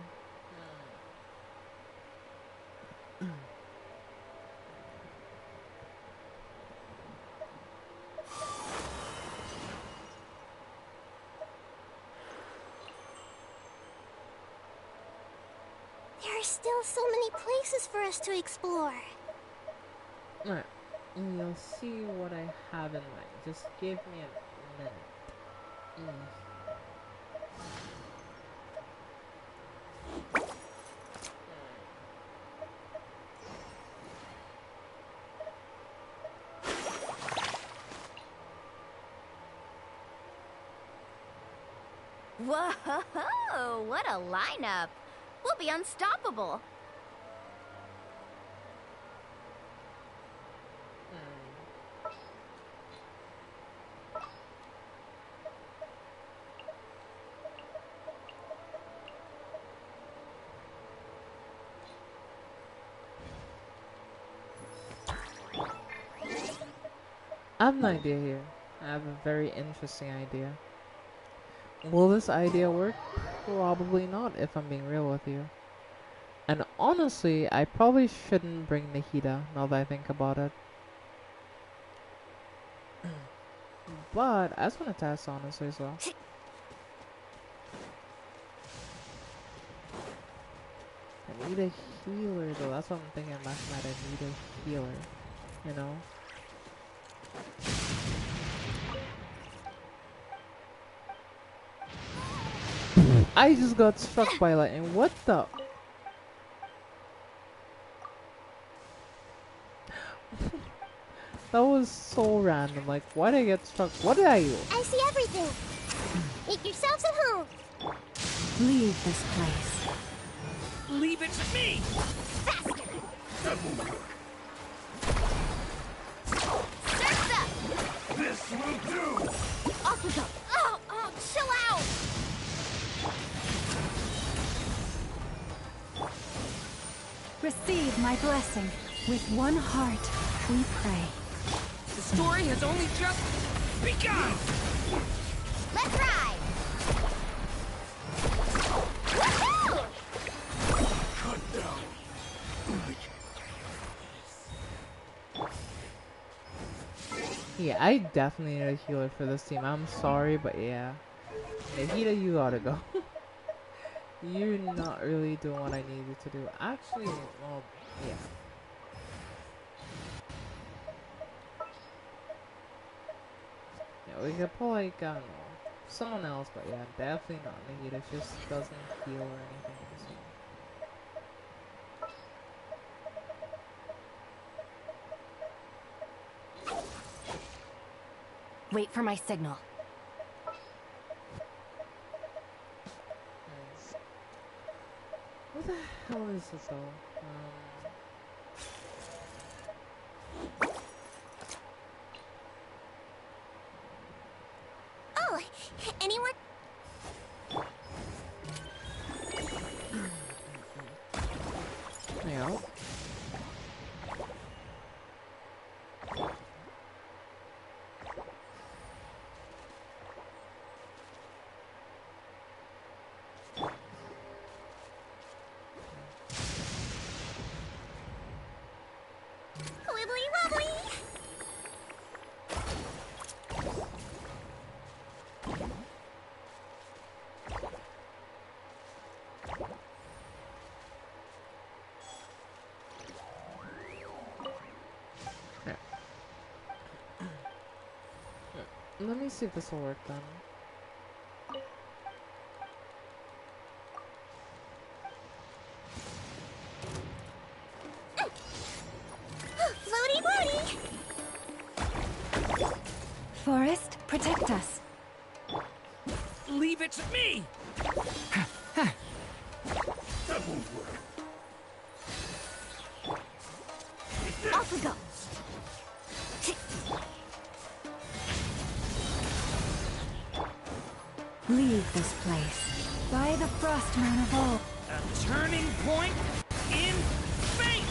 There are still so many places for us to explore. Alright, and you'll see what I have in mind. Just give me a minute. Whoa, what a lineup. We'll be unstoppable. I have an idea here. I have a very interesting idea. Will this idea work? Probably not, if I'm being real with you. And honestly, I probably shouldn't bring Nahida, now that I think about it. But, I just want to test, honestly, as well. I need a healer, though. That's what I'm thinking last night. I need a healer. You know? I just got struck by lightning. What the? That was so random. Like, why did I get struck? What did I do? I see everything. Make yourselves at home. Leave this place. Leave it to me! Faster. This will do! Off we go. Oh, chill out. Receive my blessing. With one heart, we pray. The story has only just begun! Let's ride. Woohoo! Cut down! Yeah, I definitely need a healer for this team. I'm sorry, but yeah. Nahida, you gotta go. You're not really doing what I need you to do. Actually, well, yeah. Yeah, we could pull like, I don't know, someone else, but yeah, definitely not Nahida. She just doesn't heal or anything. So. Wait for my signal. What the hell is this though? Anyone? Yeah. Wibbly wobbly! Let me see if this will work then. Floaty floaty! Forest, protect us. Leave it to me! That won't work. Off we go. Leave this place. By the Frostman of old. A turning point in fate!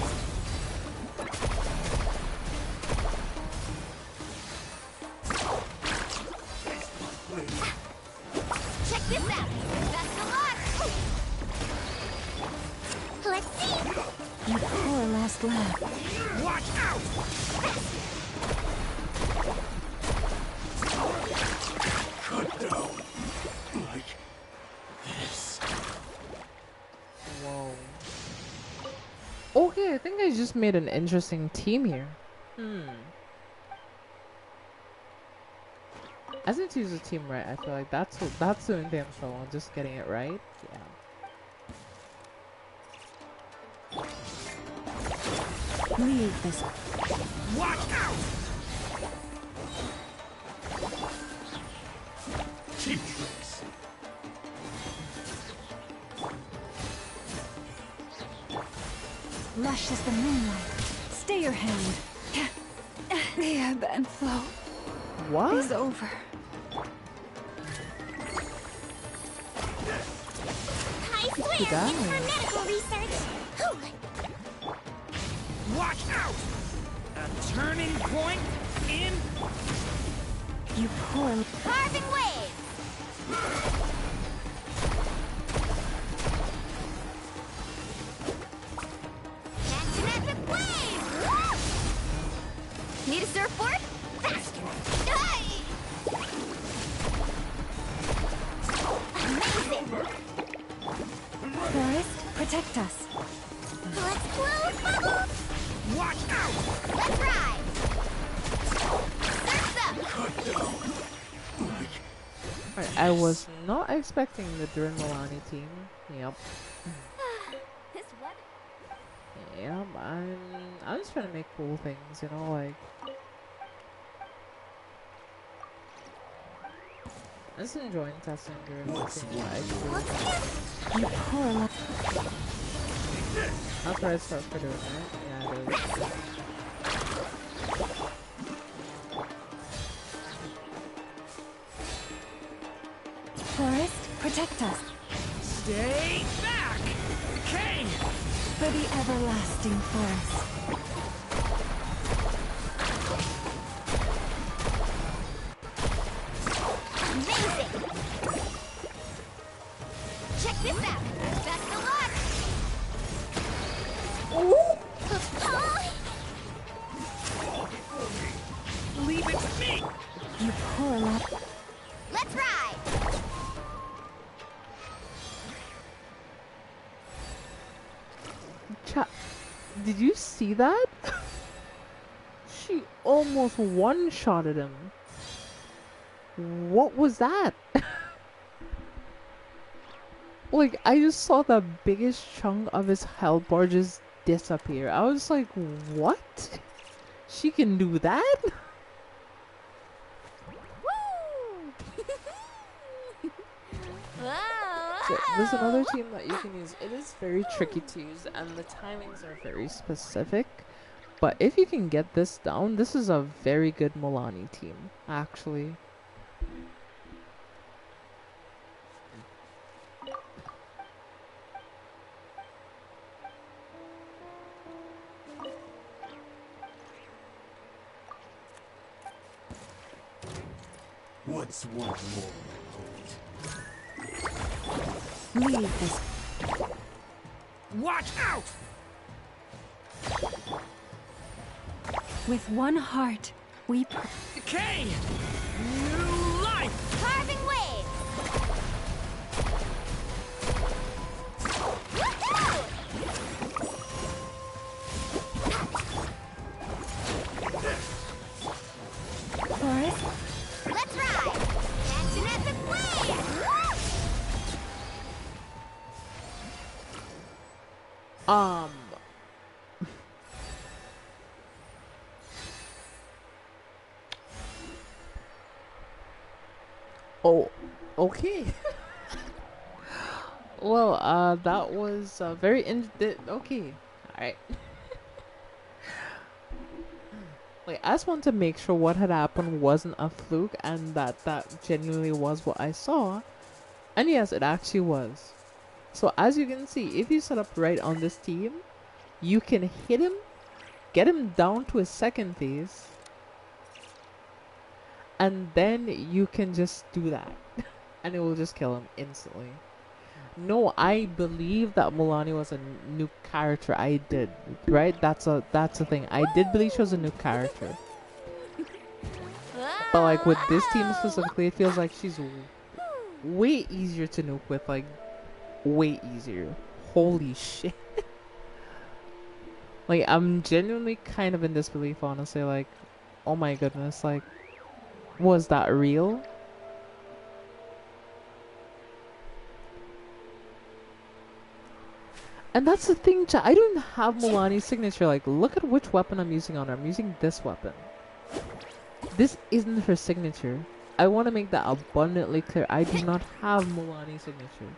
Check this out! Best of luck! Let's see! You poor last lap. Watch out! Cut down. Like this. Whoa. Okay, I think I just made an interesting team here. I need to use a team right. I feel like that's the main damn show on just getting it right. Yeah. Leave this. Watch out! Cheap tricks. Lush as the moonlight. Stay your hand. The ebb and flow What? is over. I swear, you got it's me. for medical research! Watch out! A turning point in... You poor. Carving waves! Magic wave! Woo! Need a surfboard? Faster! Hey! Amazing! Forest, protect us. Let's blow bubbles! Watch out! Let's ride! Surf's up! Cut down. Like Alright, I was not expecting the Durin Milani team. Yep. This weather... Yep, I'm just trying to make cool things, you know, like I'm just enjoying testing Durin. What's You poor. That's what I start for doing, right? Yeah, it is. Forest, protect us. Stay back! Okay! For the everlasting forest. Amazing! Check this out! Best of luck! Leave it to me! You poor lap. Let's ride! Chat, did you see that? She almost one-shotted him. What was that? Like, I just saw the biggest chunk of his health bar just disappear. I was like, what? She can do that? Woo! So there's another team that you can use. It is very tricky to use, and the timings are very specific. But if you can get this down, this is a very good Milani team, actually. Once one more. Leave this. Watch out! With one heart, we Decay! New life! Carving waves! Woohoo! Forest. Let's ride! Catch an epic wave! Oh, okay. Well, that was very okay. Alright. Like, I just want to make sure what had happened wasn't a fluke and that genuinely was what I saw. And yes, it actually was. So as you can see, if you set up right on this team, you can hit him, get him down to his second phase, and then you can just do that. And it will just kill him instantly. No, I believe that Milani was a new character. I did, right? That's a thing. I did believe she was a new character. But like with this team specifically, it feels like she's way easier to nuke with, like way easier. Holy shit. Like, I'm genuinely kind of in disbelief, honestly. Like, oh my goodness, like, was that real? And that's the thing, chat. I don't have Milani's signature. Like, look at which weapon I'm using on her. I'm using this weapon. This isn't her signature. I want to make that abundantly clear. I do not have Milani's signature.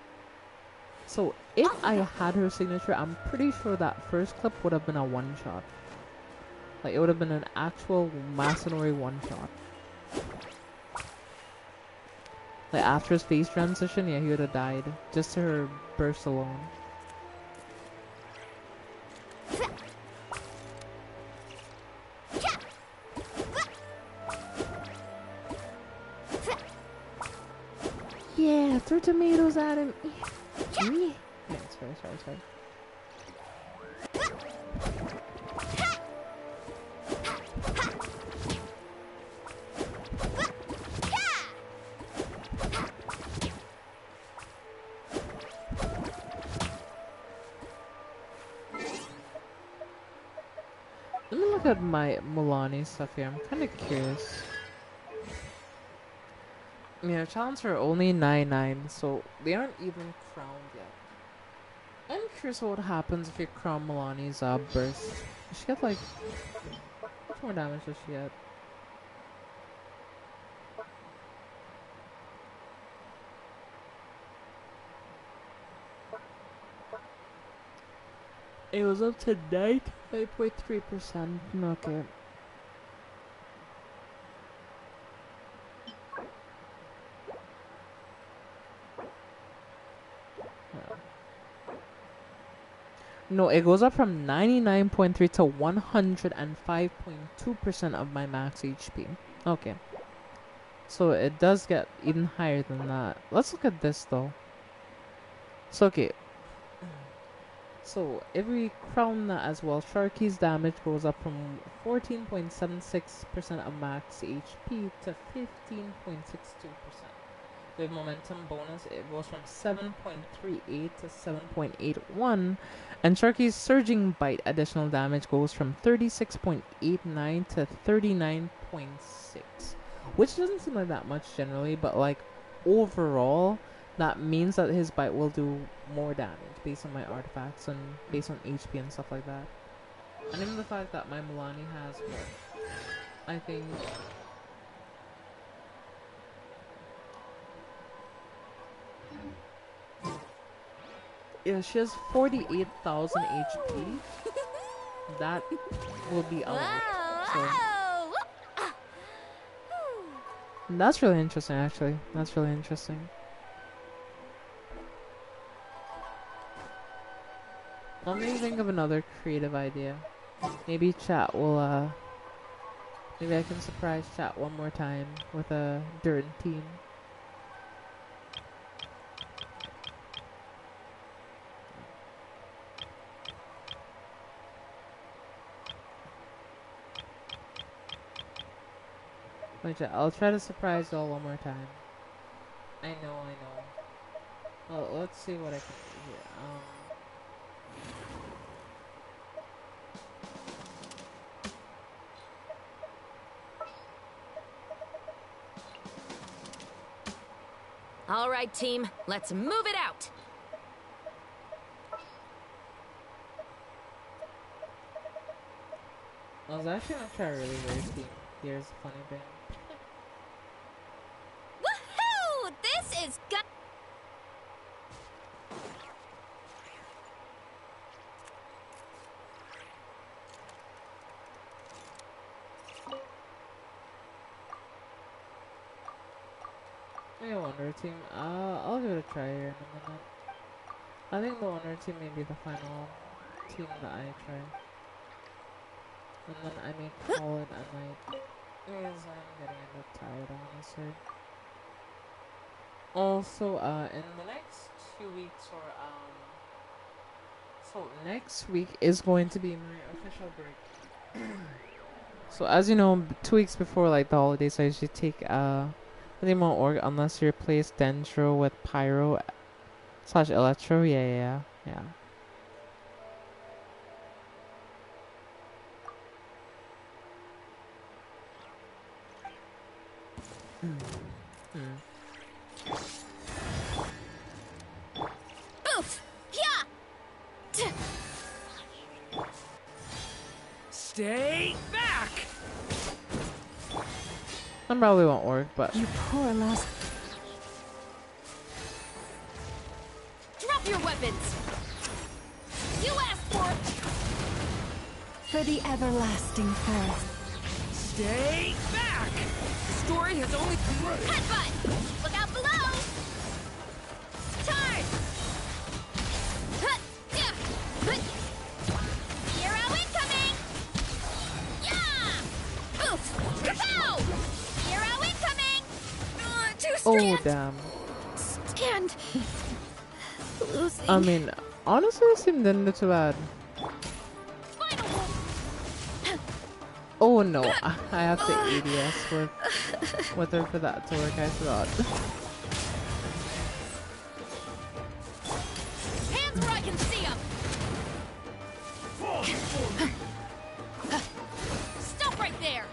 So, if I had her signature, I'm pretty sure that first clip would have been a one-shot. Like, it would have been an actual Masanori one-shot. Like, after his face transition, yeah, he would have died. Just to her burst alone. Yeah, throw tomatoes at him. Yeah. No, sorry. Let me look at my Milani stuff here. I'm kind of curious. Yeah, challenges are only 9-9, so they aren't even crowned yet. I'm curious what happens if you crown Milani's burst. Does she get like... how much more damage does she get? It was up to 95.3%. Okay. No, it goes up from 99.3 to 105.2% of my max HP. Okay. So it does get even higher than that. Let's look at this though. So okay. So if we crown that as well, Sharky's damage goes up from 14.76% of max HP to 15.62%. With momentum bonus, it goes from 7.38 to 7.81, and Sharky's surging bite additional damage goes from 36.89 to 39.6, which doesn't seem like that much generally, but like overall, that means that his bite will do more damage based on my artifacts and based on HP and stuff like that. And even the fact that my Milani has what? I think... yeah, she has 48,000 HP. That will be a lot. So. That's really interesting, actually. That's really interesting. Let me think of another creative idea. Maybe chat will Maybe I can surprise chat one more time with a Durin team. Wait, I'll try to surprise y'all one more time. I know. Well, let's see what I can do here. All right, team, let's move it out. I was actually gonna try a really weird team. Here's a funny bit. Woohoo! This is good. Maybe a Wonder Team. I'll give it a try here in a minute. I think the Wonder Team may be the final team that I try. And then I may call it a night. Because I'm getting a bit tired, honestly. Also, in the next 2 weeks so next week is going to be my official break. So as you know, 2 weeks before like the holidays, I usually take they won't work unless you replace Dendro with Pyro / Electro. Yeah. Oof! Yeah! Stay back! That probably won't work, but You poor last. Drop your weapons! You asked for it! For the everlasting forest. Stay back! The story has only... Headbutt! Look out below! Charge! Hut! Yeah! Hut! Hero incoming! Yeah! Oof! Kapow! Hero incoming! Too oh stand! damn. Stand! Losing. I mean, honestly, this team didn't do too bad. Final. Oh no, I have to ADS with her for that to work. I forgot. Hands where I can see them! Stop right there!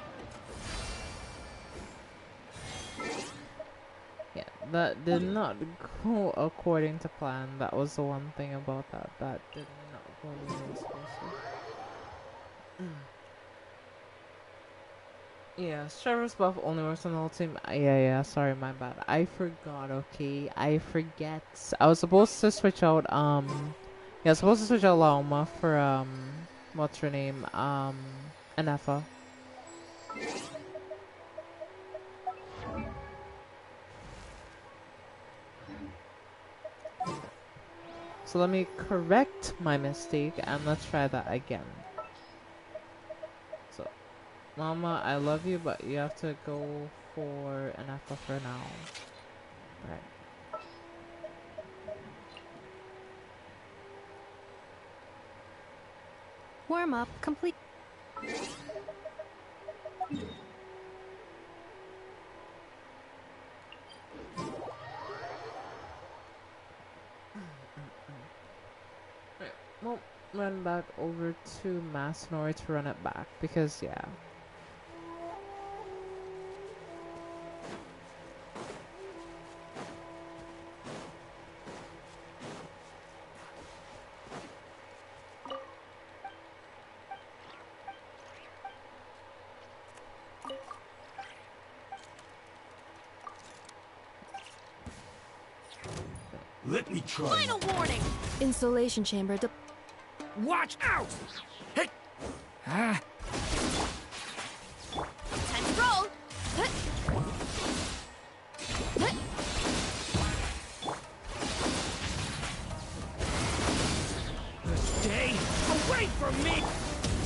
Yeah, that did not go according to plan. That was the one thing about that. That did not go the way it was supposed to. Yeah, Trevor's buff only works on the whole team. Yeah, sorry, my bad. I forgot, okay? I forget. I was supposed to switch out, yeah, I was supposed to switch out Lauma for, what's her name? Anafa. So let me correct my mistake and let's try that again. So, Mama, I love you, but you have to go for an Anafa for now. Right. Warm up complete. Well, run back over to Masanori to run it back because, yeah. Let me try. Final warning! Insulation chamber. Watch out! Hey! Ah! Time to roll! Stay away from me!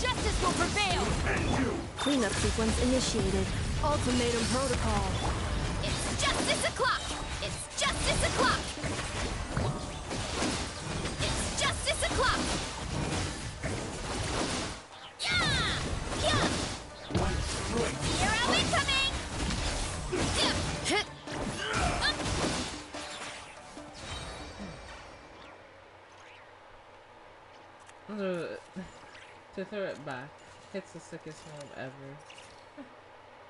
Justice will prevail! And you! Cleanup sequence initiated. Ultimatum protocol. It's justice o'clock! It's justice o'clock! It's justice o'clock! Yeah! Yeah! Hero incoming! To throw it back, it's the sickest move ever.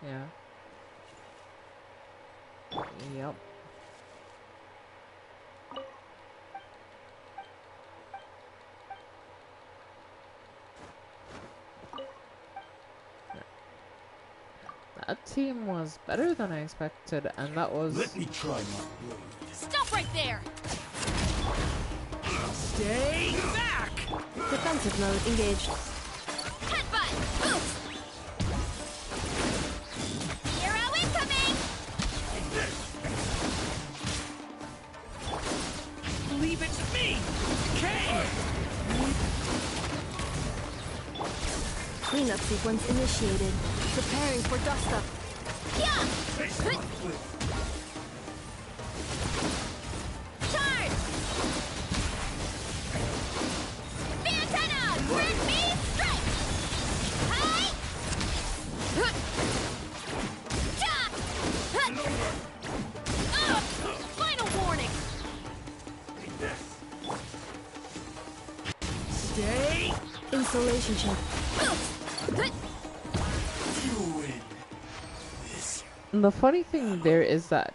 Yeah. Yep. That team was better than I expected, and that was... Let me try my blade. Stop right there! Stay back! Defensive mode engaged. Headbutt! Boost! Hero incoming! Leave it to me! Kane! Cleanup sequence initiated. Preparing for dust up. Yeah! Face my blade. Charge! Antenna! Grid me strike! Hi! Ja! Final warning! Stay! Installation check. You win. This. The funny thing there is that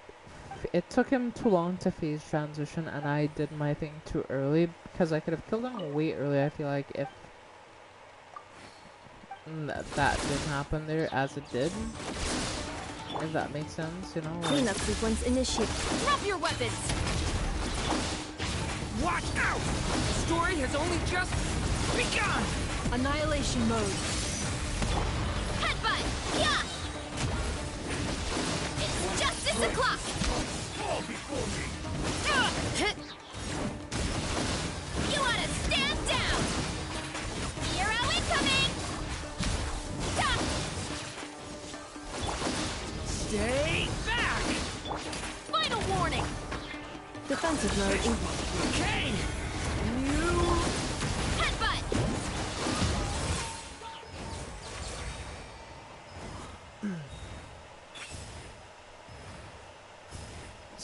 it took him too long to phase transition, and I did my thing too early because I could have killed him way earlier. I feel like if that didn't happen there as it did, if that makes sense, you know. Like, Cleanup sequence initiated. Drop your weapons! Watch out! The story has only just begun! Annihilation mode. Headbutt! Yeah! It's justice o'clock! Fall before me. You ought to stand down! Hero incoming! Duck! Stay back! Final warning! Defensive mode engaged. Kane! You... Headbutt!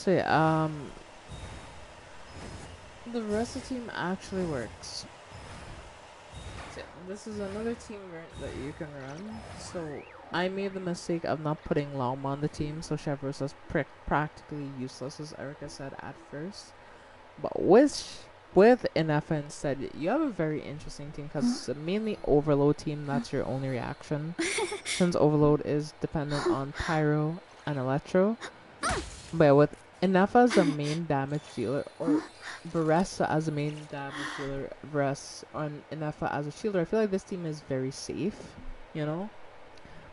so yeah, the rest of the team actually works. So this is another team that you can run. So I made the mistake of not putting Lauma on the team, so Chevrolet is practically useless, as Erica said at first. But with Inefa instead, you have a very interesting team because it's a mainly Overload team. That's your only reaction, since Overload is dependent on Pyro and Electro. But with Inefa as the main damage dealer, or Baressa as the main damage dealer, on Inefa as a shielder, I feel like this team is very safe, you know?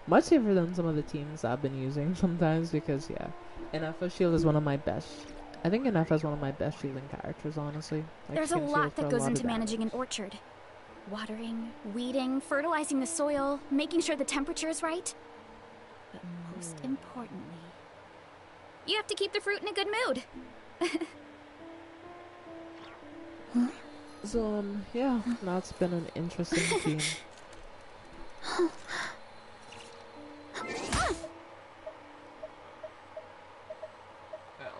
Much safer than some of the teams I've been using sometimes, because yeah, Inefa shield is one of my best. I think Inefa is one of my best shielding characters, honestly. Like, There's she a can lot shield for that a goes lot of into managing an damage. orchard. Watering, weeding, fertilizing the soil, making sure the temperature is right. But most importantly, you have to keep the fruit in a good mood. So, yeah, that's been an interesting team.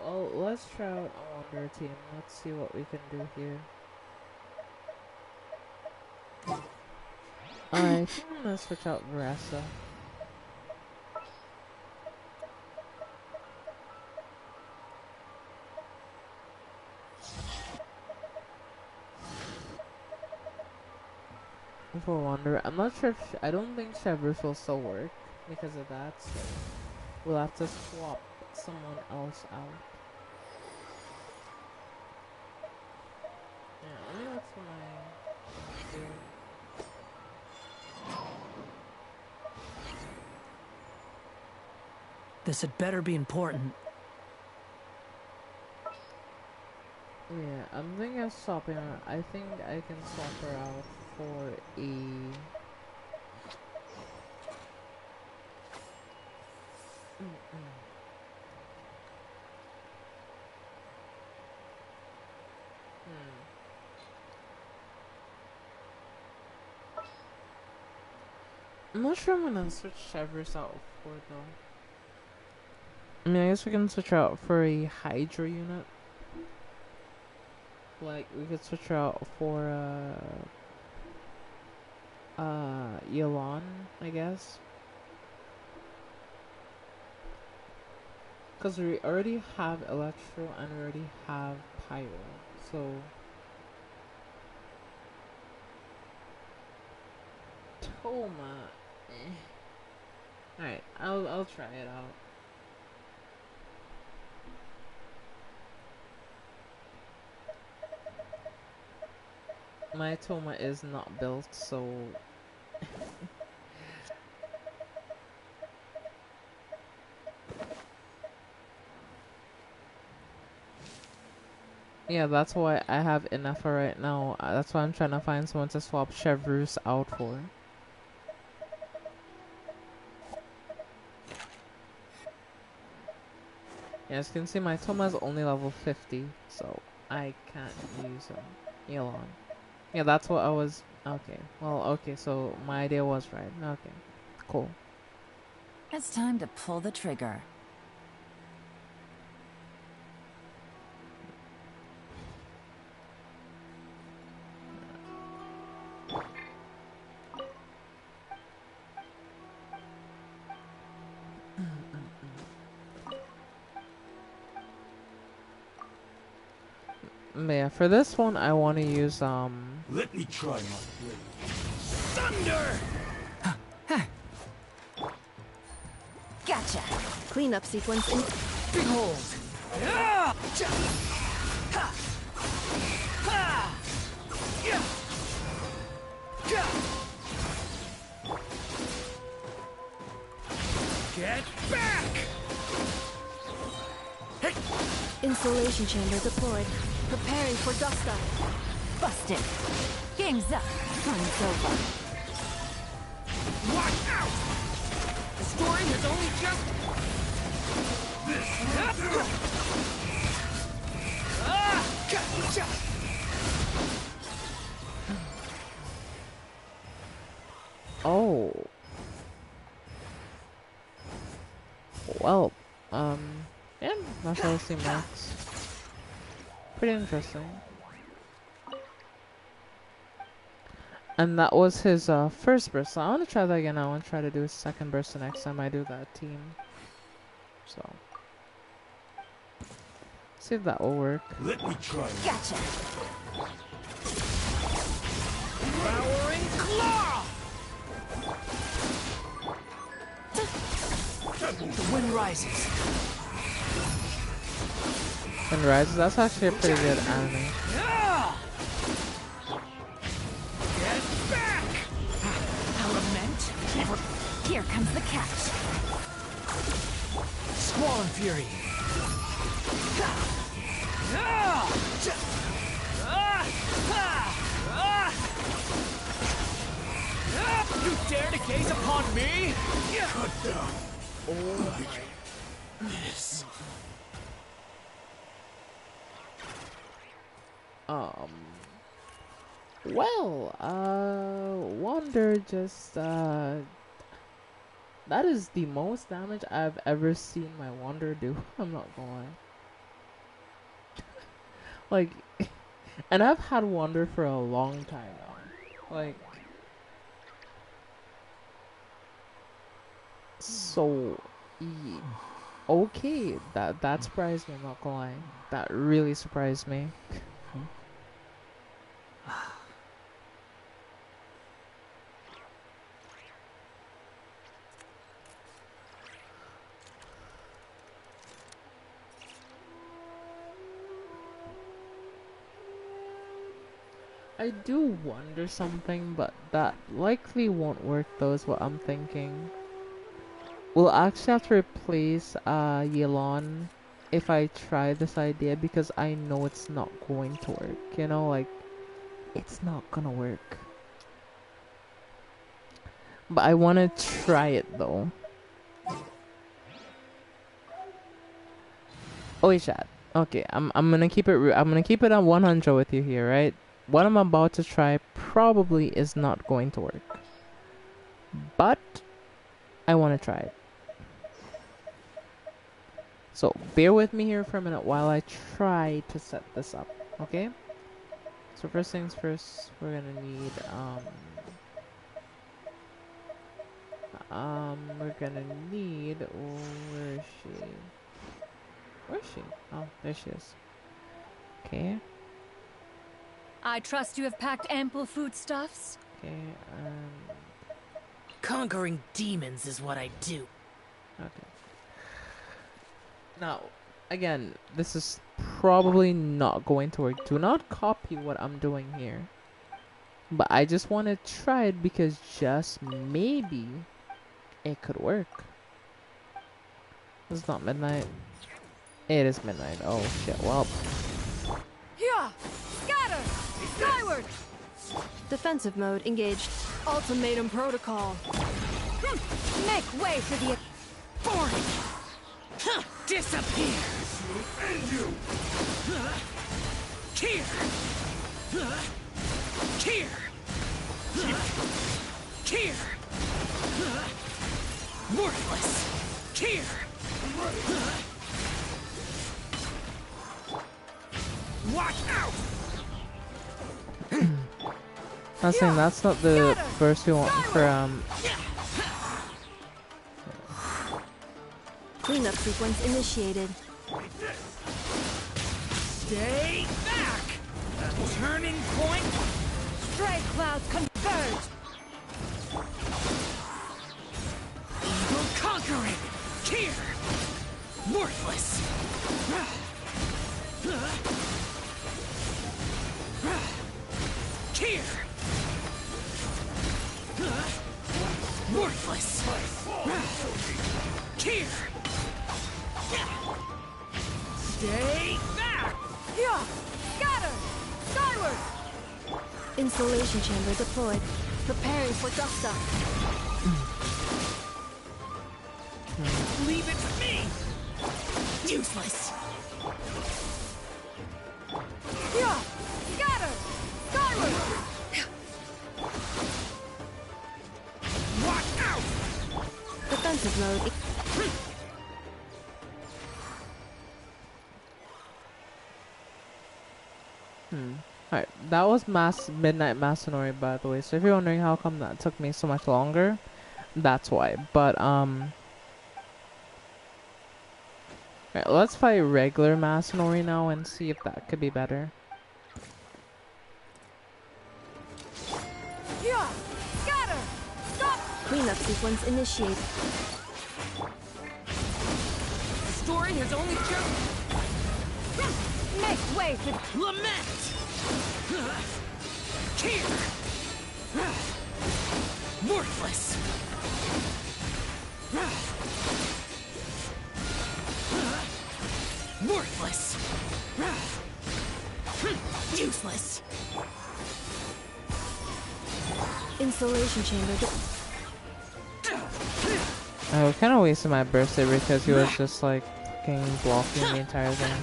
Well, let's try out a Wonder team. Let's see what we can do here. I think I'm gonna switch out Baressa. For Wonder, I'm not sure if I don't think Chevrolet will still work because of that, so we'll have to swap someone else out. Yeah, I think that's my build. This had better be important. Yeah, I'm thinking of swapping her. I think I can swap her out for a I'm not sure I'm gonna switch Chevers out for though. I mean, I guess we can switch out for a Hydra unit. Like, we could switch out for, Elon, I guess. Because we already have Electro and we already have Pyro, so... Toma. Alright, I'll try it out. My Toma is not built, so... Yeah, that's why I have enough right now. That's why I'm trying to find someone to swap Chevrouse out for. Yeah, as you can see, my Toma is only level 50, so I can't use Elon. Yeah, that's what I was... Okay, well, okay, so my idea was right. Okay, cool. It's time to pull the trigger. But yeah, for this one, I want to use, Let me try my blade. Thunder! Gotcha! Cleanup sequence in. Behold! Get back! Insulation chamber deployed. Preparing for dust up. Busted! Game's up. Fun's over. Watch out! The story has only just... oh. Well, yeah, that's how I see Max. Pretty interesting. And that was his first burst. So I want to try that again. I want to try to do his second burst the next time I do that team. So, see if that will work. Let me try. Gotcha! Devouring claw! The wind rises. And Rises, that's actually a pretty good anime. Get back! Lament? Here comes the catch. Squall and Fury. You dare to gaze upon me? Cut down. Oh my... This... Well, Wonder just, that is the most damage I've ever seen my Wonder do. I'm not gonna lie. Like, and I've had Wonder for a long time now. Like, so, okay, that surprised me, I'm not gonna lie. That really surprised me. I do wonder something, but that likely won't work though, is what I'm thinking. We'll actually have to replace Yelon if I try this idea, because I know it's not going to work, you know, like, it's not gonna work. But I want to try it though. Oh wait, chat. Okay, I'm gonna keep it. I'm gonna keep it on 100 with you here, right? What I'm about to try probably is not going to work, but I want to try it. So bear with me here for a minute while I try to set this up. Okay. So first things first, we're gonna need we're gonna need. Oh, where is she? Where is she? Oh, there she is. Okay. I trust you have packed ample foodstuffs. Okay. Conquering demons is what I do. Okay. Now, again, this is probably not going to work. Do not copy what I'm doing here. But I just want to try it because just maybe it could work. It's not midnight. It is midnight. Oh shit. Well. Yeah! Scatter! Skyward! Defensive mode engaged. Ultimatum protocol. Make way for the Boring! Disappear! And you! Here! Here! Here! Worthless! Here! Watch out! I was saying that's not the first we want for cleanup sequence initiated. Stay back! A turning point? Stray clouds converge! Eagle conquering! Here! Worthless! Here! Worthless! Here! Stay back! Yeah! Scatter! Skyward! Insulation chamber deployed. Preparing for dust up. Leave it to me! Useless! Yeah! Scatter! Skyward! Watch out! Defensive mode. Alright, that was Midnight Masonry, by the way. So if you're wondering how come that took me so much longer, that's why. But alright, let's fight regular Masonry now and see if that could be better. Yeah! Scatter! Stop! Cleanup sequence initiated. The story has only just... Make way for Lament! Here! Worthless! Worthless! Useless! insulation chamber. I kind of wasted my birthday because he was just like fucking blocking the entire thing.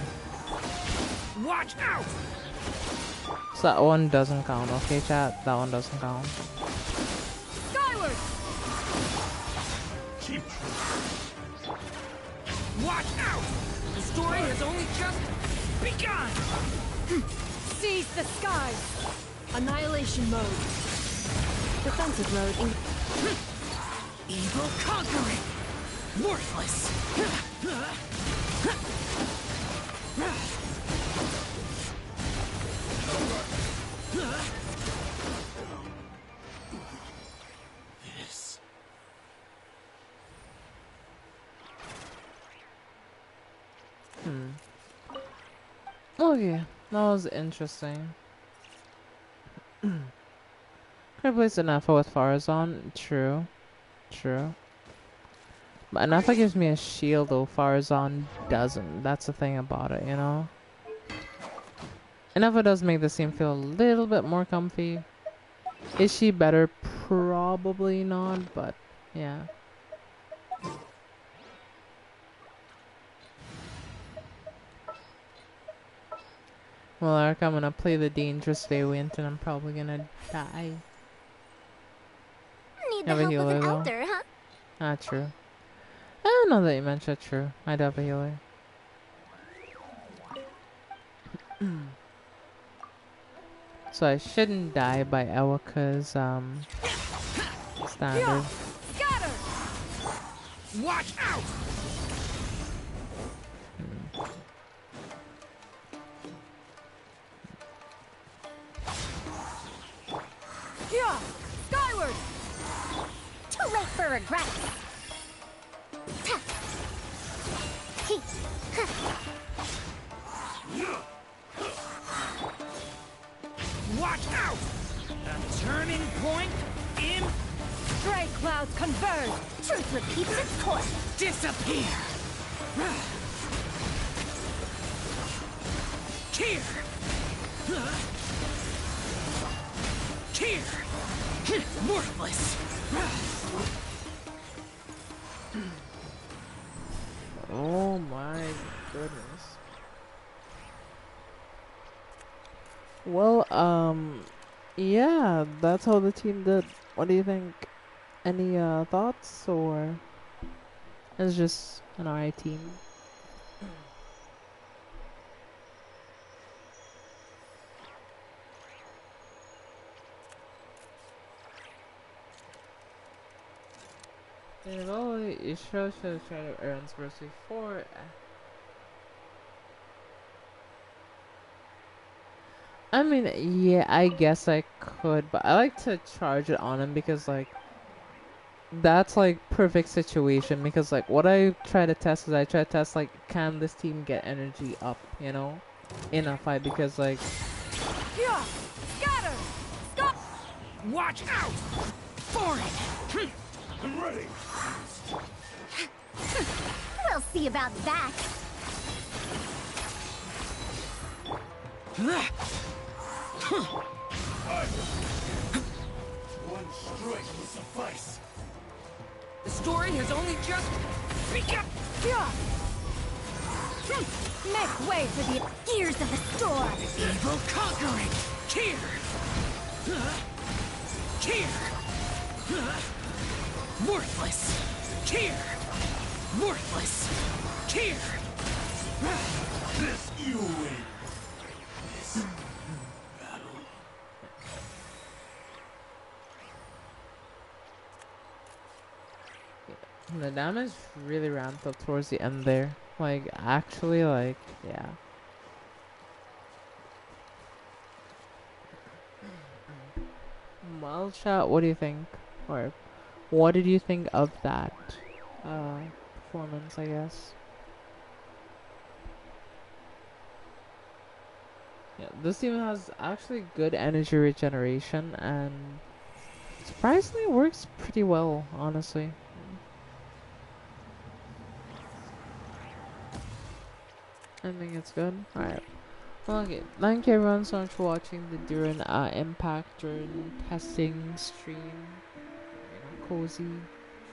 Watch out! So that one doesn't count, okay chat? That one doesn't count. Skyward! Keep Watch out! The story has only just begun! Seize the skies! Annihilation mode. Defensive mode. Eagle conquering! Worthless! This. Okay, that was interesting. Could have placed Anafa with Farazan. True. True. But Anafa gives me a shield though, Farazan doesn't. That's the thing about it, you know? Anafa does make the scene feel a little bit more comfy. Is she better? Probably not, but yeah. Well, Eric, I'm gonna play the dangerous variant and I'm probably gonna die. Need the Have a help of healer an though. elder, huh? Not true. I don't know that you mentioned true. I do have a healer. So I shouldn't die by Ewaka's standard. Scatter! Watch out! Yeah! Skyward! Too late for regret. Watch out! A turning point in Stray clouds converge! Truth repeats its course. disappear. Here. Here. Worthless. Oh my goodness. Well, yeah, that's how the team did. What do you think? Any thoughts, or it's just an alright team? You know, you should try to earn verse before. I mean, yeah, I guess I could, but I like to charge it on him because, like, that's like perfect situation. Because, like, what I try to test is I try to test, like, can this team get energy up, you know, in a fight? Because, like, Yeah! Scatter! Stop! Watch out! Foreign. I'm ready. We'll see about that. One strike will suffice. The story has only just begun. Yeah! Make way for the Gears of the storm. Evil conquering. Here. Here. Worthless. Here. Worthless. Here. This you win. This battle. the damage really ramped up towards the end there. Like, actually, like, yeah. Well, chat, what do you think? Or what did you think of that performance, I guess? Yeah, this team has actually good energy regeneration and surprisingly works pretty well, honestly. I think it's good. Alright. Well, okay. Thank you everyone so much for watching the Durin Impact Durin testing stream. You know, cozy,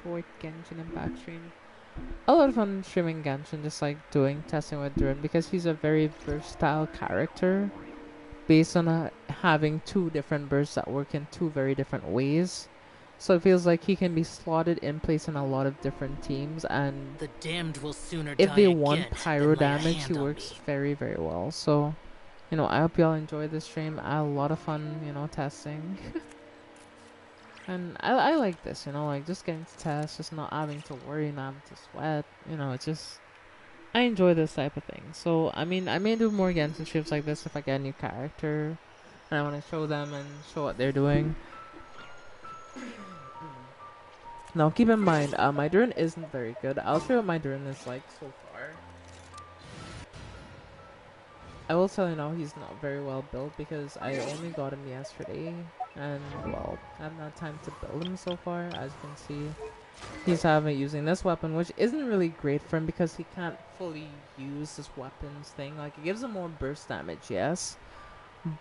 short Genshin Impact stream. A lot of fun streaming Genshin, just like doing testing with Durin because he's a very versatile character based on having two different bursts that work in two very different ways. So it feels like he can be slotted in place in a lot of different teams, and The damned will sooner if die they again want pyro than lay a damage, he hand on works me. very, very well. So, you know, I hope y'all enjoy this stream. I had a lot of fun, you know, testing. And I like this, you know, like just getting to test, just not having to worry, not having to sweat. You know, it's just, I enjoy this type of thing. So, I mean, I may do more Genshin streams like this if I get a new character and I want to show them and show what they're doing. Now, keep in mind, my Durin isn't very good. I'll show you what my Durin is like so far. I will tell you now, he's not very well built because I only got him yesterday. And, well, I haven't had time to build him so far. As you can see, he's using this weapon, which isn't really great for him because he can't fully use this weapons thing. Like, it gives him more burst damage, yes.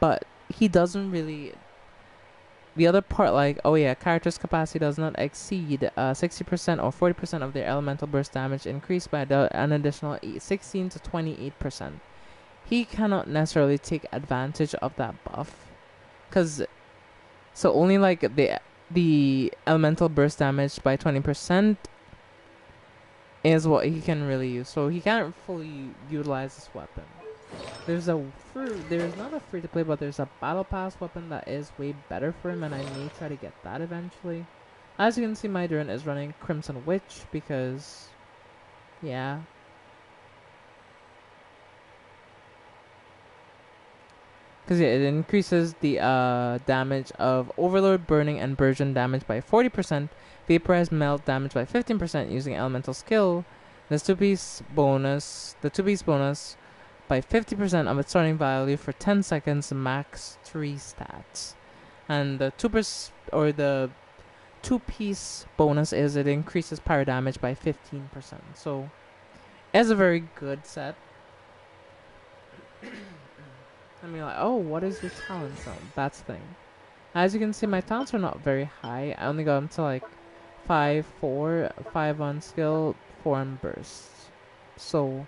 But he doesn't really... The other part, like, oh yeah, character's capacity does not exceed 60% or 40% of their elemental burst damage, increased by an additional 16 to 28%. he cannot necessarily take advantage of that buff. Cause so only like the elemental burst damage by 20% is what he can really use. So he can't fully utilize this weapon. There's not a free to play, but there's a battle pass weapon that is way better for him, and I may try to get that eventually. As you can see, my Durin is running Crimson Witch because, yeah. Because yeah, it increases the damage of Overlord, Burning, and Burgeon damage by 40%, Vaporize Melt damage by 15% using Elemental Skill, the two-piece bonus by 50% of its starting value for 10 seconds, max 3 stats. And the two-piece bonus is it increases pyro damage by 15%. So, it's a very good set. I mean, like, oh, what is your talent zone? That's the thing. As you can see, my talents are not very high. I only got them to like 5 on skill, 4 on burst. So,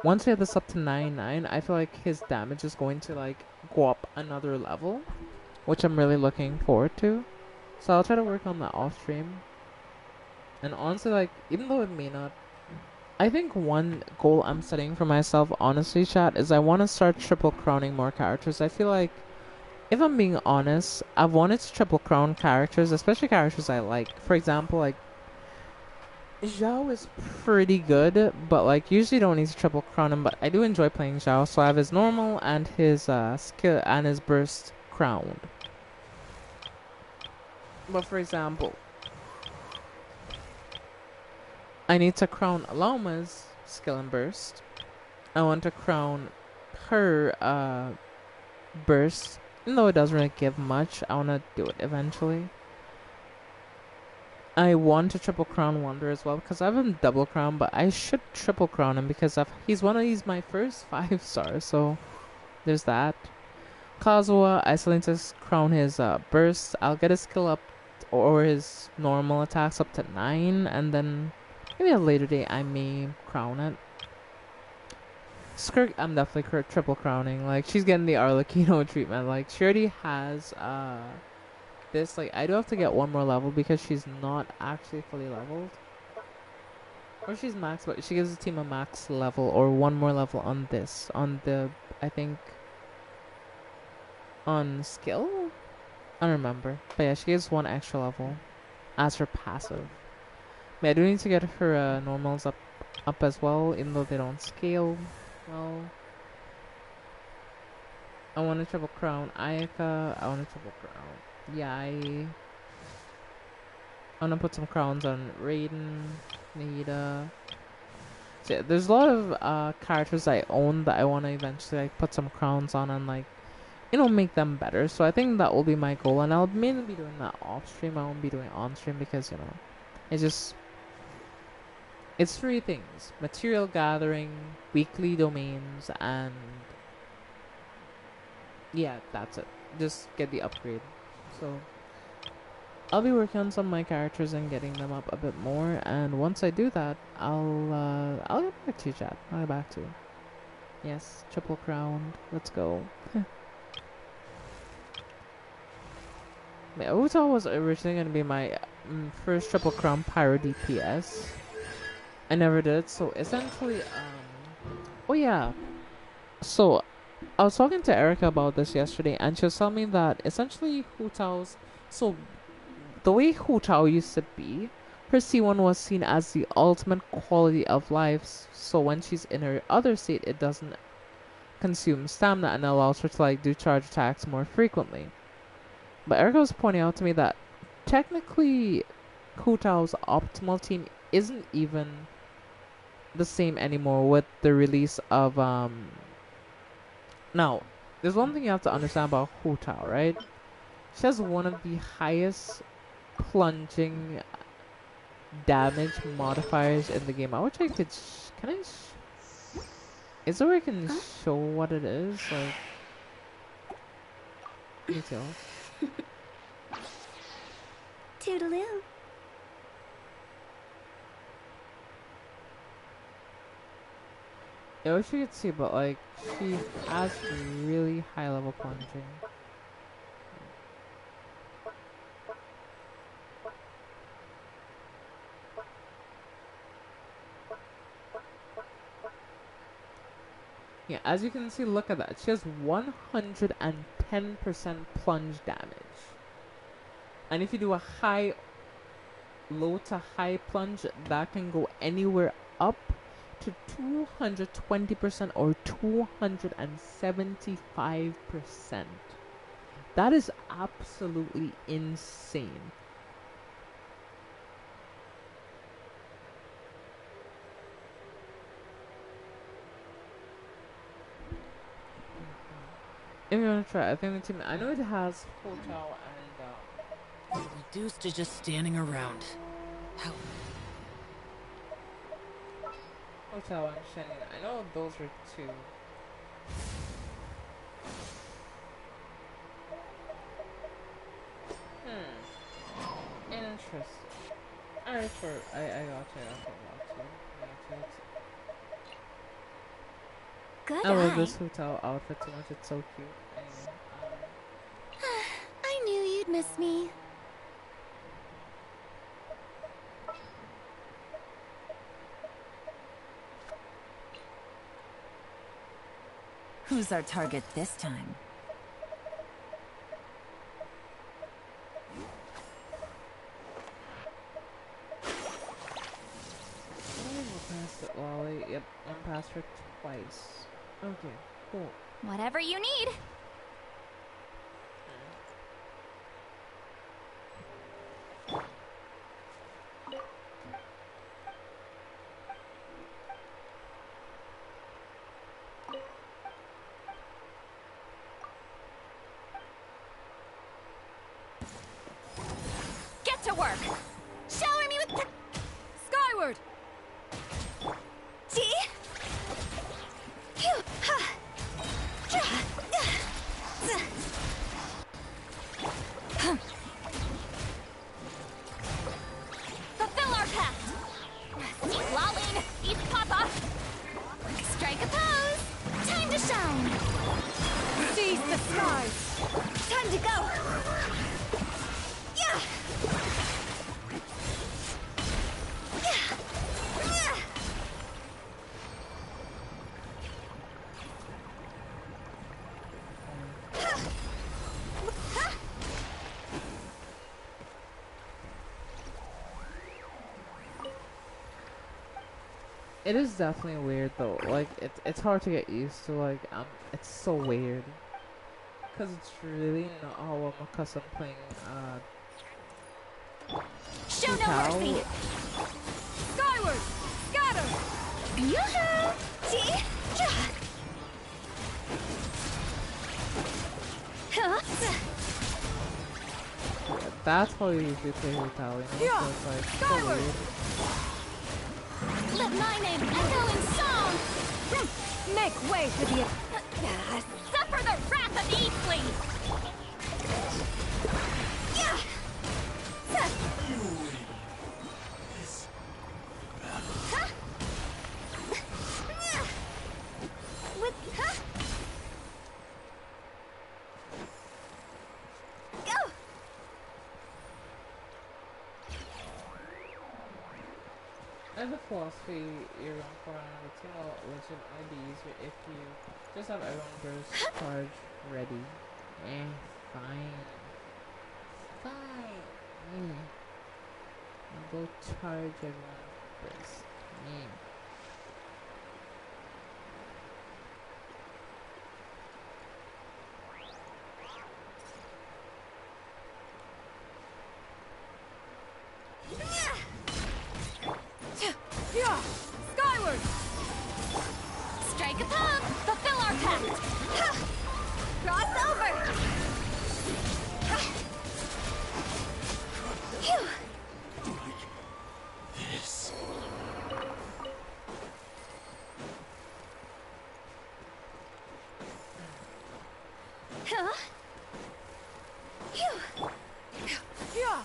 once we have this up to 9, I feel like his damage is going to like go up another level, which I'm really looking forward to. So I'll try to work on that off stream. And honestly, like, even though it may not, I think one goal I'm setting for myself, honestly, chat, is I want to start triple crowning more characters. I feel like, if I'm being honest, I've wanted to triple crown characters, especially characters I like. For example, like, Zhao is pretty good, but like usually don't need to triple crown him, but I do enjoy playing Zhao, so I have his normal and his skill and his burst crowned. But for example, I need to crown Aloma's skill and burst. I want to crown her burst, even though it doesn't really give much. I want to do it eventually. I want to triple crown Wonder as well because I have him double crown, but I should triple crown him because he's my first 5 stars. So there's that. Kazuha, I still need to crown his burst. I'll get his skill up or his normal attacks up to 9, and then maybe at a later date I may crown it. Skirk, I'm definitely triple crowning. Like, she's getting the Arlecchino treatment. Like, she already has this. Like, I do have to get one more level because she's not actually fully leveled. Or she's max, but she gives the team a max level or one more level on this. On the, I think, on skill? I don't remember. But yeah, she gives one extra level as her passive. But I do need to get her normals up as well, even though they don't scale well. I want to triple crown Ayaka. I want to triple crown Yai. I want to put some crowns on Raiden, Nida. So yeah, there's a lot of characters I own that I want to eventually like put some crowns on and like, you know, make them better. So I think that will be my goal, and I'll mainly be doing that off stream. I won't be doing on stream because, you know, it's 3 things: material gathering, weekly domains, and yeah, that's it. Just get the upgrade. So I'll be working on some of my characters and getting them up a bit more, and once I do that, I'll get back to you, chat. I'll get back to you. Yes, triple crowned. Let's go. Yeah, Uta was originally gonna be my first triple crown pyro DPS. I never did, so essentially, oh yeah. So, I was talking to Erica about this yesterday, and she was telling me that essentially Hu Tao's, so the way Hu Tao used to be, her C1 was seen as the ultimate quality of life, so when she's in her other state, it doesn't consume stamina and allows her to like do charge attacks more frequently. But Erica was pointing out to me that technically Hu Tao's optimal team isn't even the same anymore with the release of now there's one thing you have to understand about Hu Tao, right? She has one of the highest plunging damage modifiers in the game. I wish I could can I is there a way I can show what it is? Like, detail. Toodaloo. I wish you could see, but like she has really high level plunging. Yeah, as you can see, look at that. She has 110% plunge damage. And if you do a low to high plunge, that can go anywhere up to 220% or 275%. That is absolutely insane. If you want to try, I think the team. I know it has hotel and Reduced to just standing around. How? hotel and Shannon. I know those are two. Interesting. Alright, sure. I got you. Good I love eye. this hotel outfit so much. It's so cute. Anyway, I knew you'd miss me. Who's our target this time? we're past it, Lolly. Yep, I'm past her twice. Okay, cool. Whatever you need. Get to work. Shower me with skyward. See? Phew. Ha. Fulfill our pact! Lolling, eat Papa! Strike a pose! Time to shine! Seize the skies! Time to go! Yeah! It is definitely weird though. Like it's hard to get used to. Like it's so weird because it's really not how I'm accustomed playing. Show no Hotel. mercy! Skyward! Scatter! Yoo-hoo! See? Huh? That's how you usually play hotel. You know, so it's like so Skyward. weird. Let my name echo in song! Make way for the... Suffer the wrath of the Eastling! Yeah! Huh? With... Huh? Go! As a philosophy you're going for another tail, which would only be easier if you just have everyone burst charge ready. Fine. Fine. I'll go charge everyone first. Yeah! Skyward! Strike a pump! Fulfill our pact! Ha! Cross over! Ha! Phew! This. Huh? Phew! Yeah!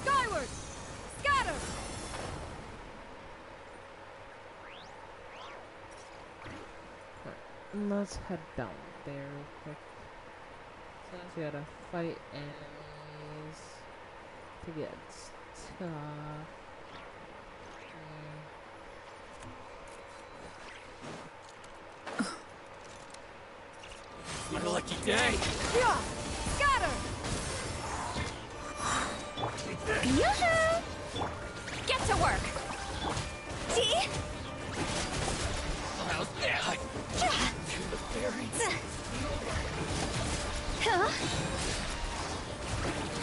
Skyward! Scatter! Let's head down there real quick. Since we gotta fight enemies to get stuff. My lucky day! Yeah! Scatter! Yoo-hoo! Get to work! See? How's that? To the fairies. Huh?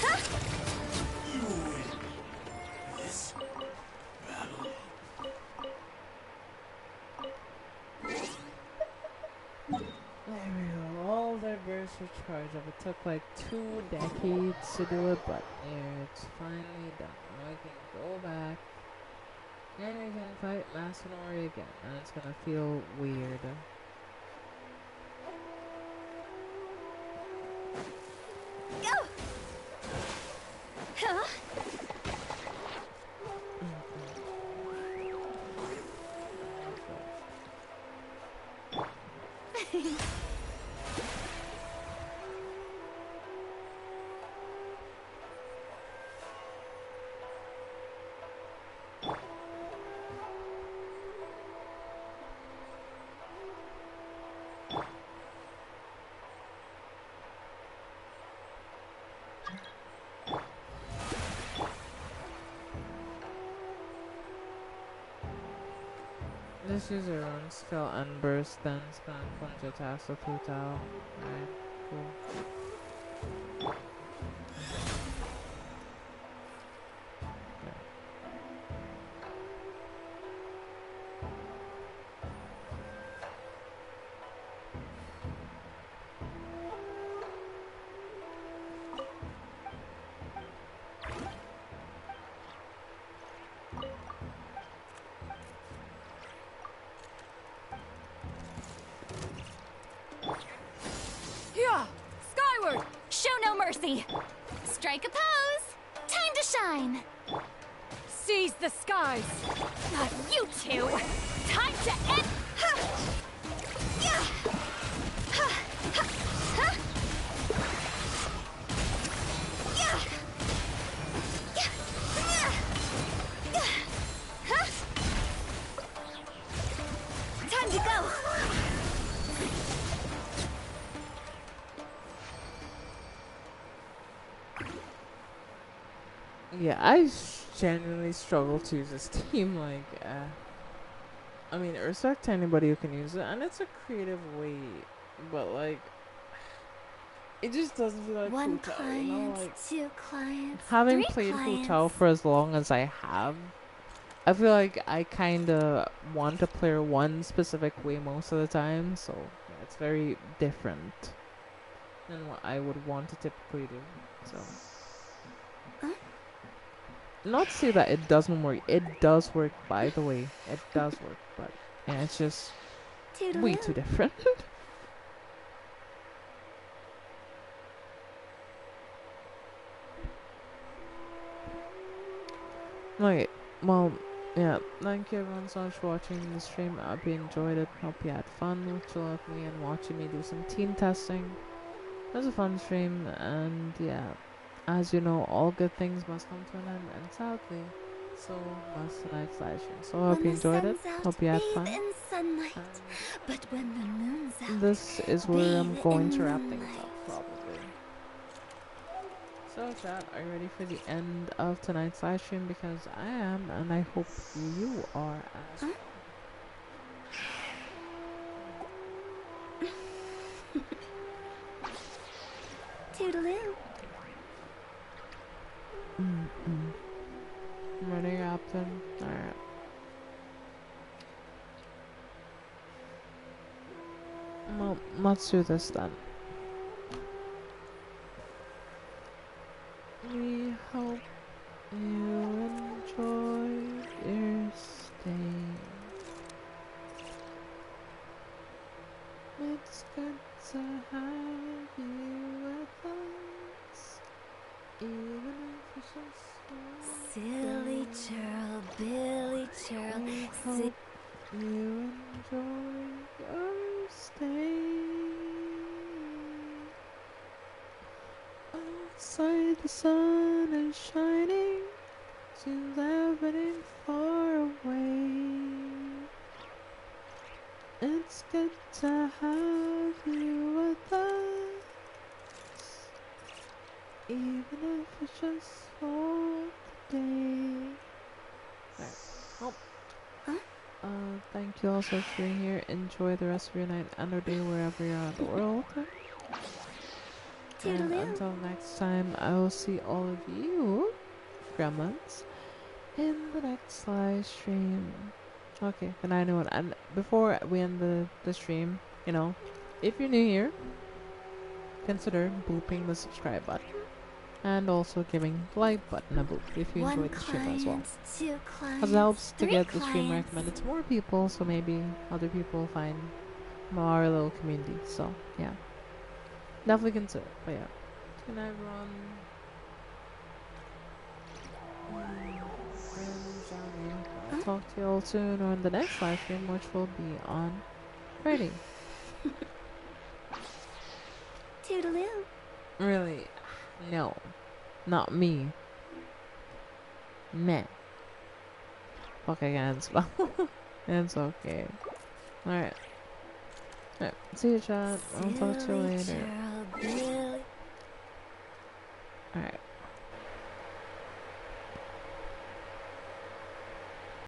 Huh? You win this battle. There we go. All their bursts were charged up. It took like 2 decades to do it, but yeah, it's finally done. Now we can go back and we can fight Masanori again, and it's gonna feel weird. Go! Huh? This user runs skill and burst, then spam punch attacks with Futao. Alright, cool. Yeah! Skyward! Show no mercy! Strike a pose! Time to shine! Seize the skies! Not you two! Time to end... Yeah! Yeah! Time to go! Yeah, I genuinely struggle to use this team. Like, I mean, I respect to anybody who can use it, and it's a creative way, but like, it just doesn't feel like One Futao, client, you know? Like, two clients, having three played clients. Futao for as long as I have, I feel like I kind of want to play one specific way most of the time, so yeah, it's very different than what I would want to typically do. So. Not to say that it doesn't work. It does work, by the way. It does work, but yeah, it's just way too different. Okay, well, yeah, thank you everyone so much for watching the stream. I hope you enjoyed it. Hope you had fun with chilling with me and watching me do some team testing. It was a fun stream, and yeah, as you know, all good things must come to an end, and sadly, so must tonight's live stream. So I hope you enjoyed it. Hope you had fun. In sunlight, but when the moon's out, This is where I'm bathe going in to wrap things moonlight. up, probably. So chat, are you ready for the end of tonight's live stream? Because I am, and I hope you are as well. Toodaloo. I'm ready, Captain. Alright. Well, let's do this then. We hope you enjoyed your stay. It's good to have you with us, even if it's just Silly churl, Billy churl, we hope you enjoy your stay. Outside the sun is shining, seems happening far away. It's good to have you with us, even if it's just for the day. Alright. Oh. Thank you all so much for being here. Enjoy the rest of your night and or day wherever you're at the world. And Toodaloo. until next time, I will see all of you, gremlins, in the next live stream. Okay, good night, everyone. And before we end the stream, you know, if you're new here, consider booping the subscribe button. And also giving the like button a boop if you enjoyed the stream as well. Two clients, Because it helps to three get the stream clients. recommended to more people, so maybe other people find our little community. So, yeah. Definitely consider. But yeah. Good night, everyone. I'll talk to you all soon on the next live stream, which will be on Friday. Toodaloo. Really? No. Not me. Meh. Fuck again. It's okay. Alright. Alright. See you, chat. I'll talk to you later. Silly